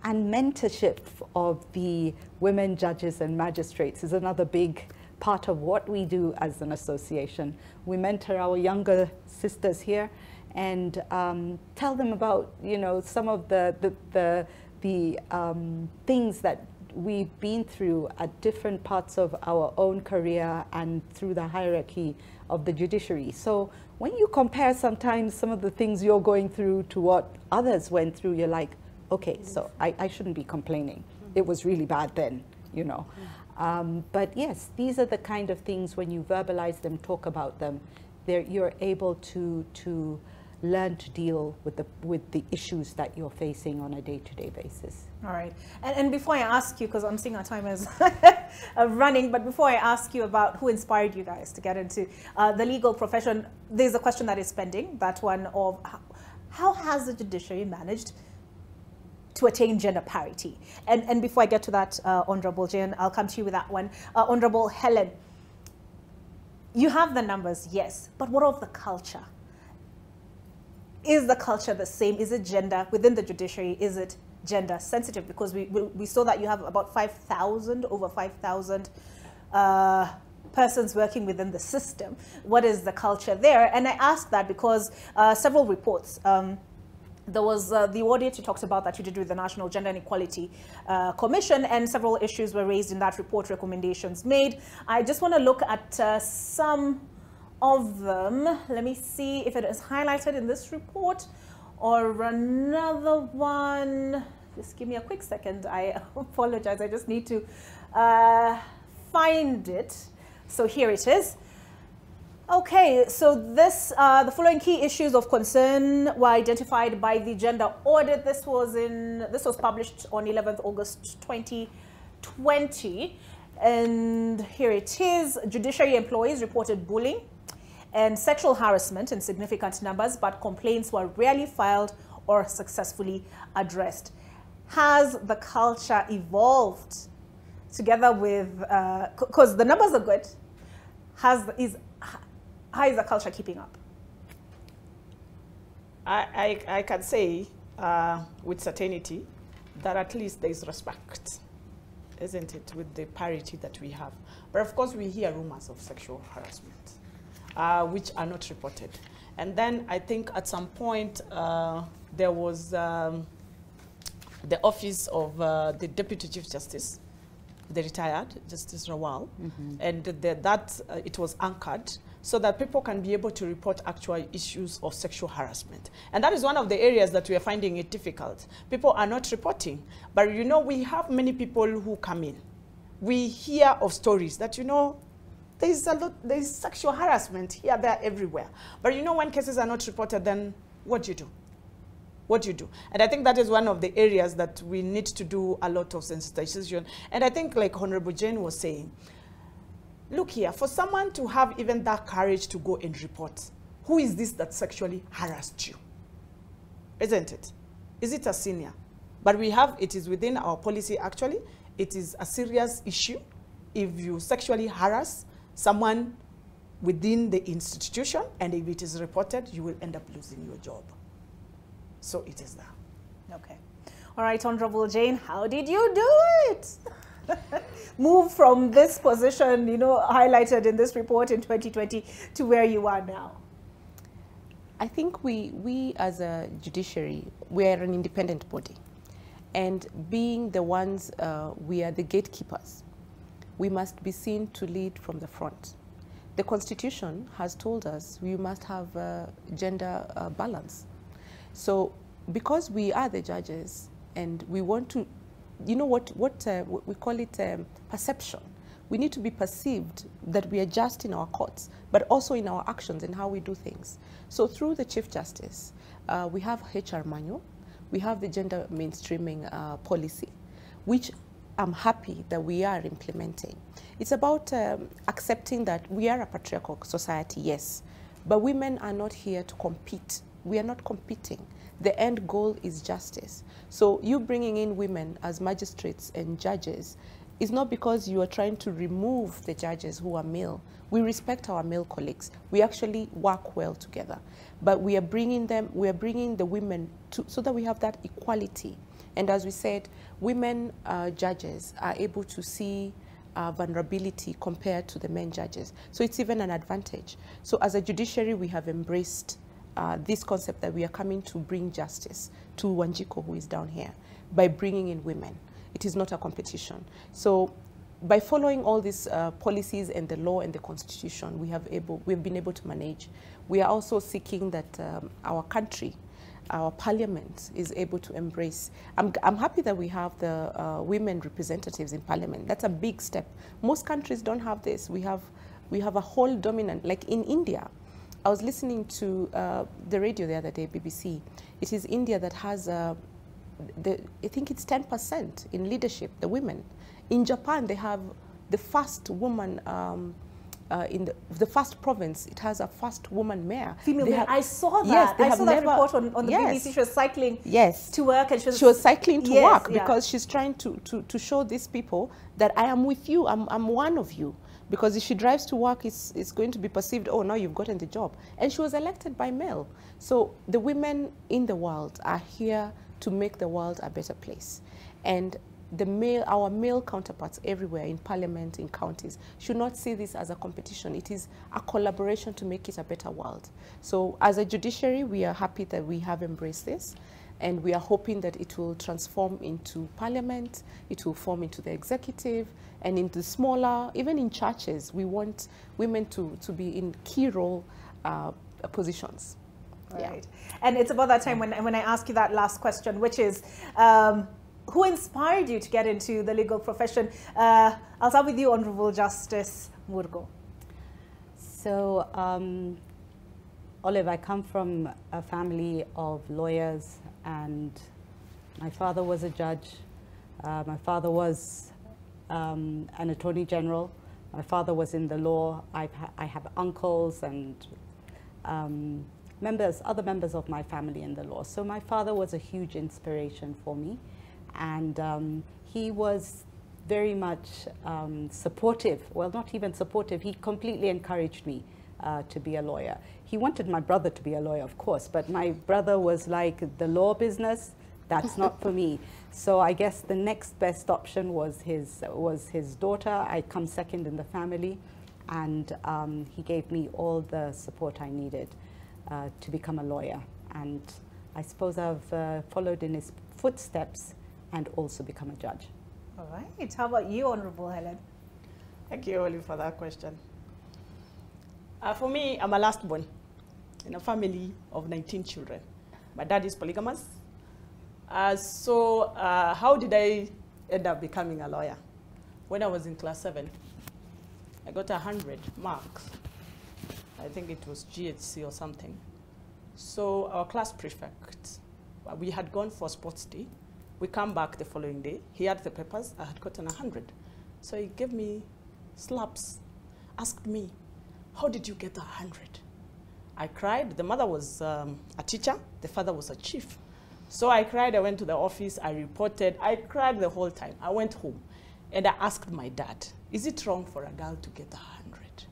And mentorship of the women judges and magistrates is another big part of what we do as an association. We mentor our younger sisters here and tell them about, you know, some of the things that we've been through at different parts of our own career and through the hierarchy of the judiciary. So when you compare sometimes some of the things you're going through to what others went through, you're like, okay, so I shouldn't be complaining. It was really bad then, you know. But yes, these are the kind of things when you verbalize them, talk about them, you're able to learn to deal with the issues that you're facing on a day-to-day basis. All right. And before I ask you, because I'm seeing our time is running, but before I ask you about who inspired you guys to get into the legal profession, there's a question that is pending, that one of how has the judiciary managed to attain gender parity? And before I get to that, Honorable Jane, I'll come to you with that one. Honorable Helen, you have the numbers, yes, but what of the culture? Is the culture the same? Is it gender within the judiciary? Is it gender sensitive? Because we saw that you have about 5,000, over 5,000 persons working within the system. What is the culture there? And I ask that because several reports, there was the audit you talked about that you did with the National Gender and Equality Commission, and several issues were raised in that report, recommendations made. I just want to look at some of them. Let me see if it is highlighted in this report or another one. Just give me a quick second. I apologize. I just need to find it. So here it is. Okay, so this, the following key issues of concern were identified by the gender audit. This was published on 11th August 2020. And here it is. Judiciary employees reported bullying and sexual harassment in significant numbers, but complaints were rarely filed or successfully addressed. Has the culture evolved together with, because the numbers are good, how is the culture keeping up? I can say with certainty that at least there is respect, isn't it, with the parity that we have. But of course we hear rumors of sexual harassment, which are not reported. And then I think at some point there was the office of the Deputy Chief Justice, the retired Justice Rawal, and it was anchored so that people can be able to report actual issues of sexual harassment. And that is one of the areas that we are finding it difficult. People are not reporting, but you know, we have many people who come in. We hear of stories that, you know, there is sexual harassment here, there, everywhere. But you know, when cases are not reported, then what do you do? What do you do? And I think that is one of the areas that we need to do a lot of sensitization. And I think, like Honorable Jane was saying, look here, for someone to have even that courage to go and report, who is this that sexually harassed you? Isn't it? Is it a senior? But we have, it is within our policy actually, it is a serious issue. If you sexually harass someone within the institution, and if it is reported, you will end up losing your job. So it is that. Okay. All right, Honorable Jane, how did you do it? Move from this position, you know, highlighted in this report in 2020 to where you are now. I think we as a judiciary, we are an independent body. And being the ones, we are the gatekeepers. We must be seen to lead from the front. The Constitution has told us we must have gender balance. So because we are the judges and we want to, you know what we call it perception. we need to be perceived that we are just in our courts, but also in our actions and how we do things. So through the Chief Justice, we have HR manual, we have the gender mainstreaming policy, which I'm happy that we are implementing. It's about accepting that we are a patriarchal society, yes, but women are not here to compete. We are not competing. The end goal is justice. So you bringing in women as magistrates and judges is not because you are trying to remove the judges who are male. We respect our male colleagues. We actually work well together. But we are bringing the women so that we have that equality. And as we said, women judges are able to see vulnerability compared to the men judges. So it's even an advantage. So as a judiciary, we have embraced this concept that we are coming to bring justice to Wanjiko, who is down here, by bringing in women. It is not a competition. So by following all these policies and the law and the constitution, we've been able to manage. We are also seeking that our country, our parliament is able to embrace. I'm happy that we have the women representatives in parliament. That's a big step. Most countries don't have this. We have a whole dominant, like in India. I was listening to the radio the other day, BBC. It is India that has, I think it's 10% in leadership, the women. In Japan, they have the first woman in the first province. It has a first woman mayor. Female mayor. I saw that. Yes, I saw that report on the BBC. She was cycling to work. And she was cycling to work because she's trying to show these people that I am with you, I'm one of you. Because if she drives to work, it's going to be perceived, oh, now you've gotten the job. And she was elected by male. So the women in the world are here to make the world a better place. And our male counterparts everywhere in parliament, in counties, should not see this as a competition. It is a collaboration to make it a better world. So as a judiciary, we are happy that we have embraced this. And we are hoping that it will transform into parliament, it will form into the executive, and into smaller, even in churches, we want women to be in key role positions. Right. Yeah. And it's about that time when I ask you that last question, which is, who inspired you to get into the legal profession? I'll start with you, Honorable Justice Murgo. So, Olive, I come from a family of lawyers, and my father was a judge. My father was an attorney general. My father was in the law. I have uncles and other members of my family in the law. So my father was a huge inspiration for me, and he was very much supportive. Well, not even supportive. He completely encouraged me to be a lawyer. He wanted my brother to be a lawyer, of course, but my brother was like, the law business, that's not for me. So I guess the next best option was his daughter. I come second in the family, and he gave me all the support I needed to become a lawyer. And I suppose I've followed in his footsteps and also become a judge. All right. How about you, Honorable Helen? Thank you, Oli, for that question. For me, I'm a last born in a family of 19 children. My dad is polygamous. So how did I end up becoming a lawyer? When I was in class 7, I got 100 marks. I think it was GHC or something. So our class prefect, we had gone for sports day. We come back the following day. He had the papers. I had gotten 100. So he gave me slaps, asked me, how did you get 100? I cried. The mother was a teacher. The father was a chief. So I cried. I went to the office. I reported. I cried the whole time. I went home, and I asked my dad, is it wrong for a girl to get 100?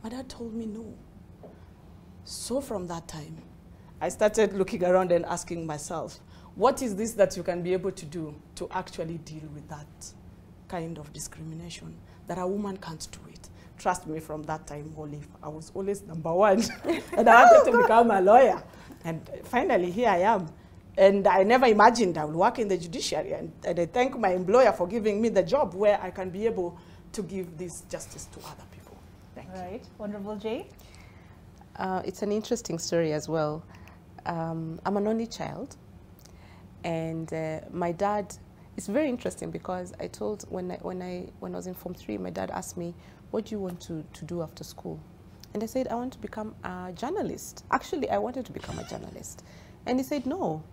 My dad told me no. So from that time, I started looking around and asking myself, what is this that you can be able to do to actually deal with that kind of discrimination, that a woman can't do it? Trust me, from that time, Olive, I was always #1, and I wanted to become a lawyer. And finally, here I am. And I never imagined I would work in the judiciary. And I thank my employer for giving me the job where I can be able to give this justice to other people. Thank you. All right. Honorable Jay? It's an interesting story as well. I'm an only child. And my dad It's very interesting because I told, when I was in Form 3, my dad asked me, what do you want to do after school? And I said, I want to become a journalist. Actually, I wanted to become a journalist. And he said, no.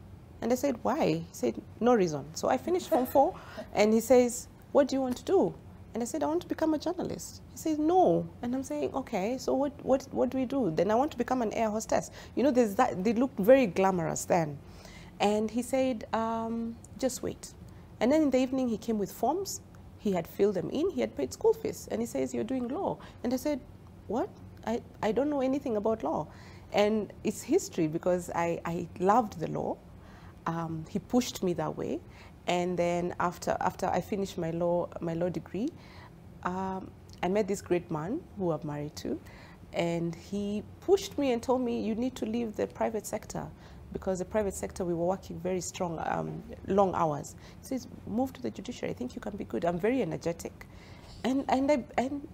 And I said, why? He said, no reason. So I finished Form 4, and he says, what do you want to do? And I said, I want to become a journalist. He says, no. And I'm saying, okay, so what do we do? Then I want to become an air hostess. You know, there's that, they looked very glamorous then. And he said, just wait. And then in the evening, he came with forms. He had filled them in. He had paid school fees. And he says, you're doing law. And I said, what? I don't know anything about law. And it's history because I loved the law. He pushed me that way. And then after I finished my law degree, I met this great man who I'm married to. And he pushed me and told me, you need to leave the private sector, because the private sector, we were working very strong, long hours. He says, move to the judiciary. I think you can be good. I'm very energetic. And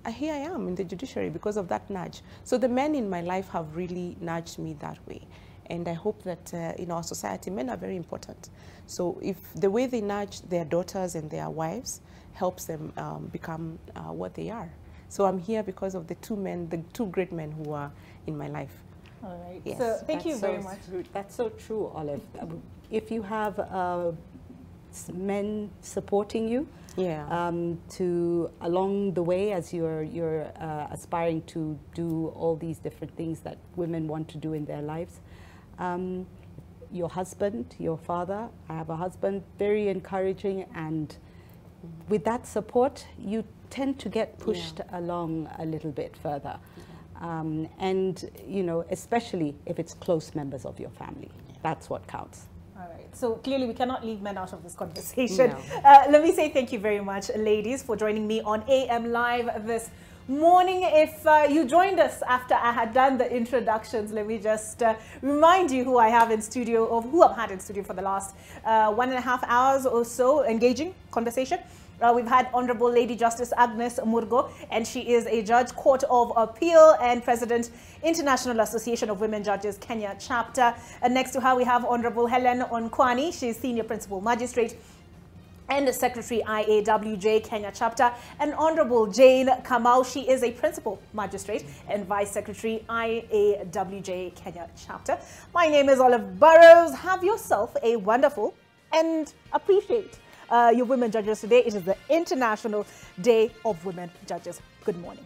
here I am in the judiciary because of that nudge. So the men in my life have really nudged me that way. And I hope that in our society, men are very important. So if the way they nudge their daughters and their wives helps them become what they are. So I'm here because of the two great men who are in my life. All right. Yes. So thank you very much. That's so true, Olive. If you have men supporting you, to along the way as you're aspiring to do all these different things that women want to do in their lives, your husband, your father, I have a husband, very encouraging, and with that support, you tend to get pushed along a little bit further. And, you know, especially if it's close members of your family. That's what counts. All right. So clearly we cannot leave men out of this conversation. No. Let me say thank you very much, ladies, for joining me on AM Live this morning. If you joined us after I had done the introductions, let me just remind you who I have in studio, or who I've had in studio for the last 1.5 hours or so, engaging conversation. We've had Honorable Lady Justice Agnes Murgo, and she is a Judge, Court of Appeal, and President, International Association of Women Judges, Kenya Chapter. And next to her, we have Honorable Helen Onkwani. She's Senior Principal Magistrate and Secretary IAWJ Kenya Chapter, and Honorable Jane Kamau. She is a Principal Magistrate and Vice Secretary IAWJ Kenya Chapter. My name is Olive Burrows. Have yourself a wonderful and appreciate your women judges today. It is the International Day of Women Judges. Good morning.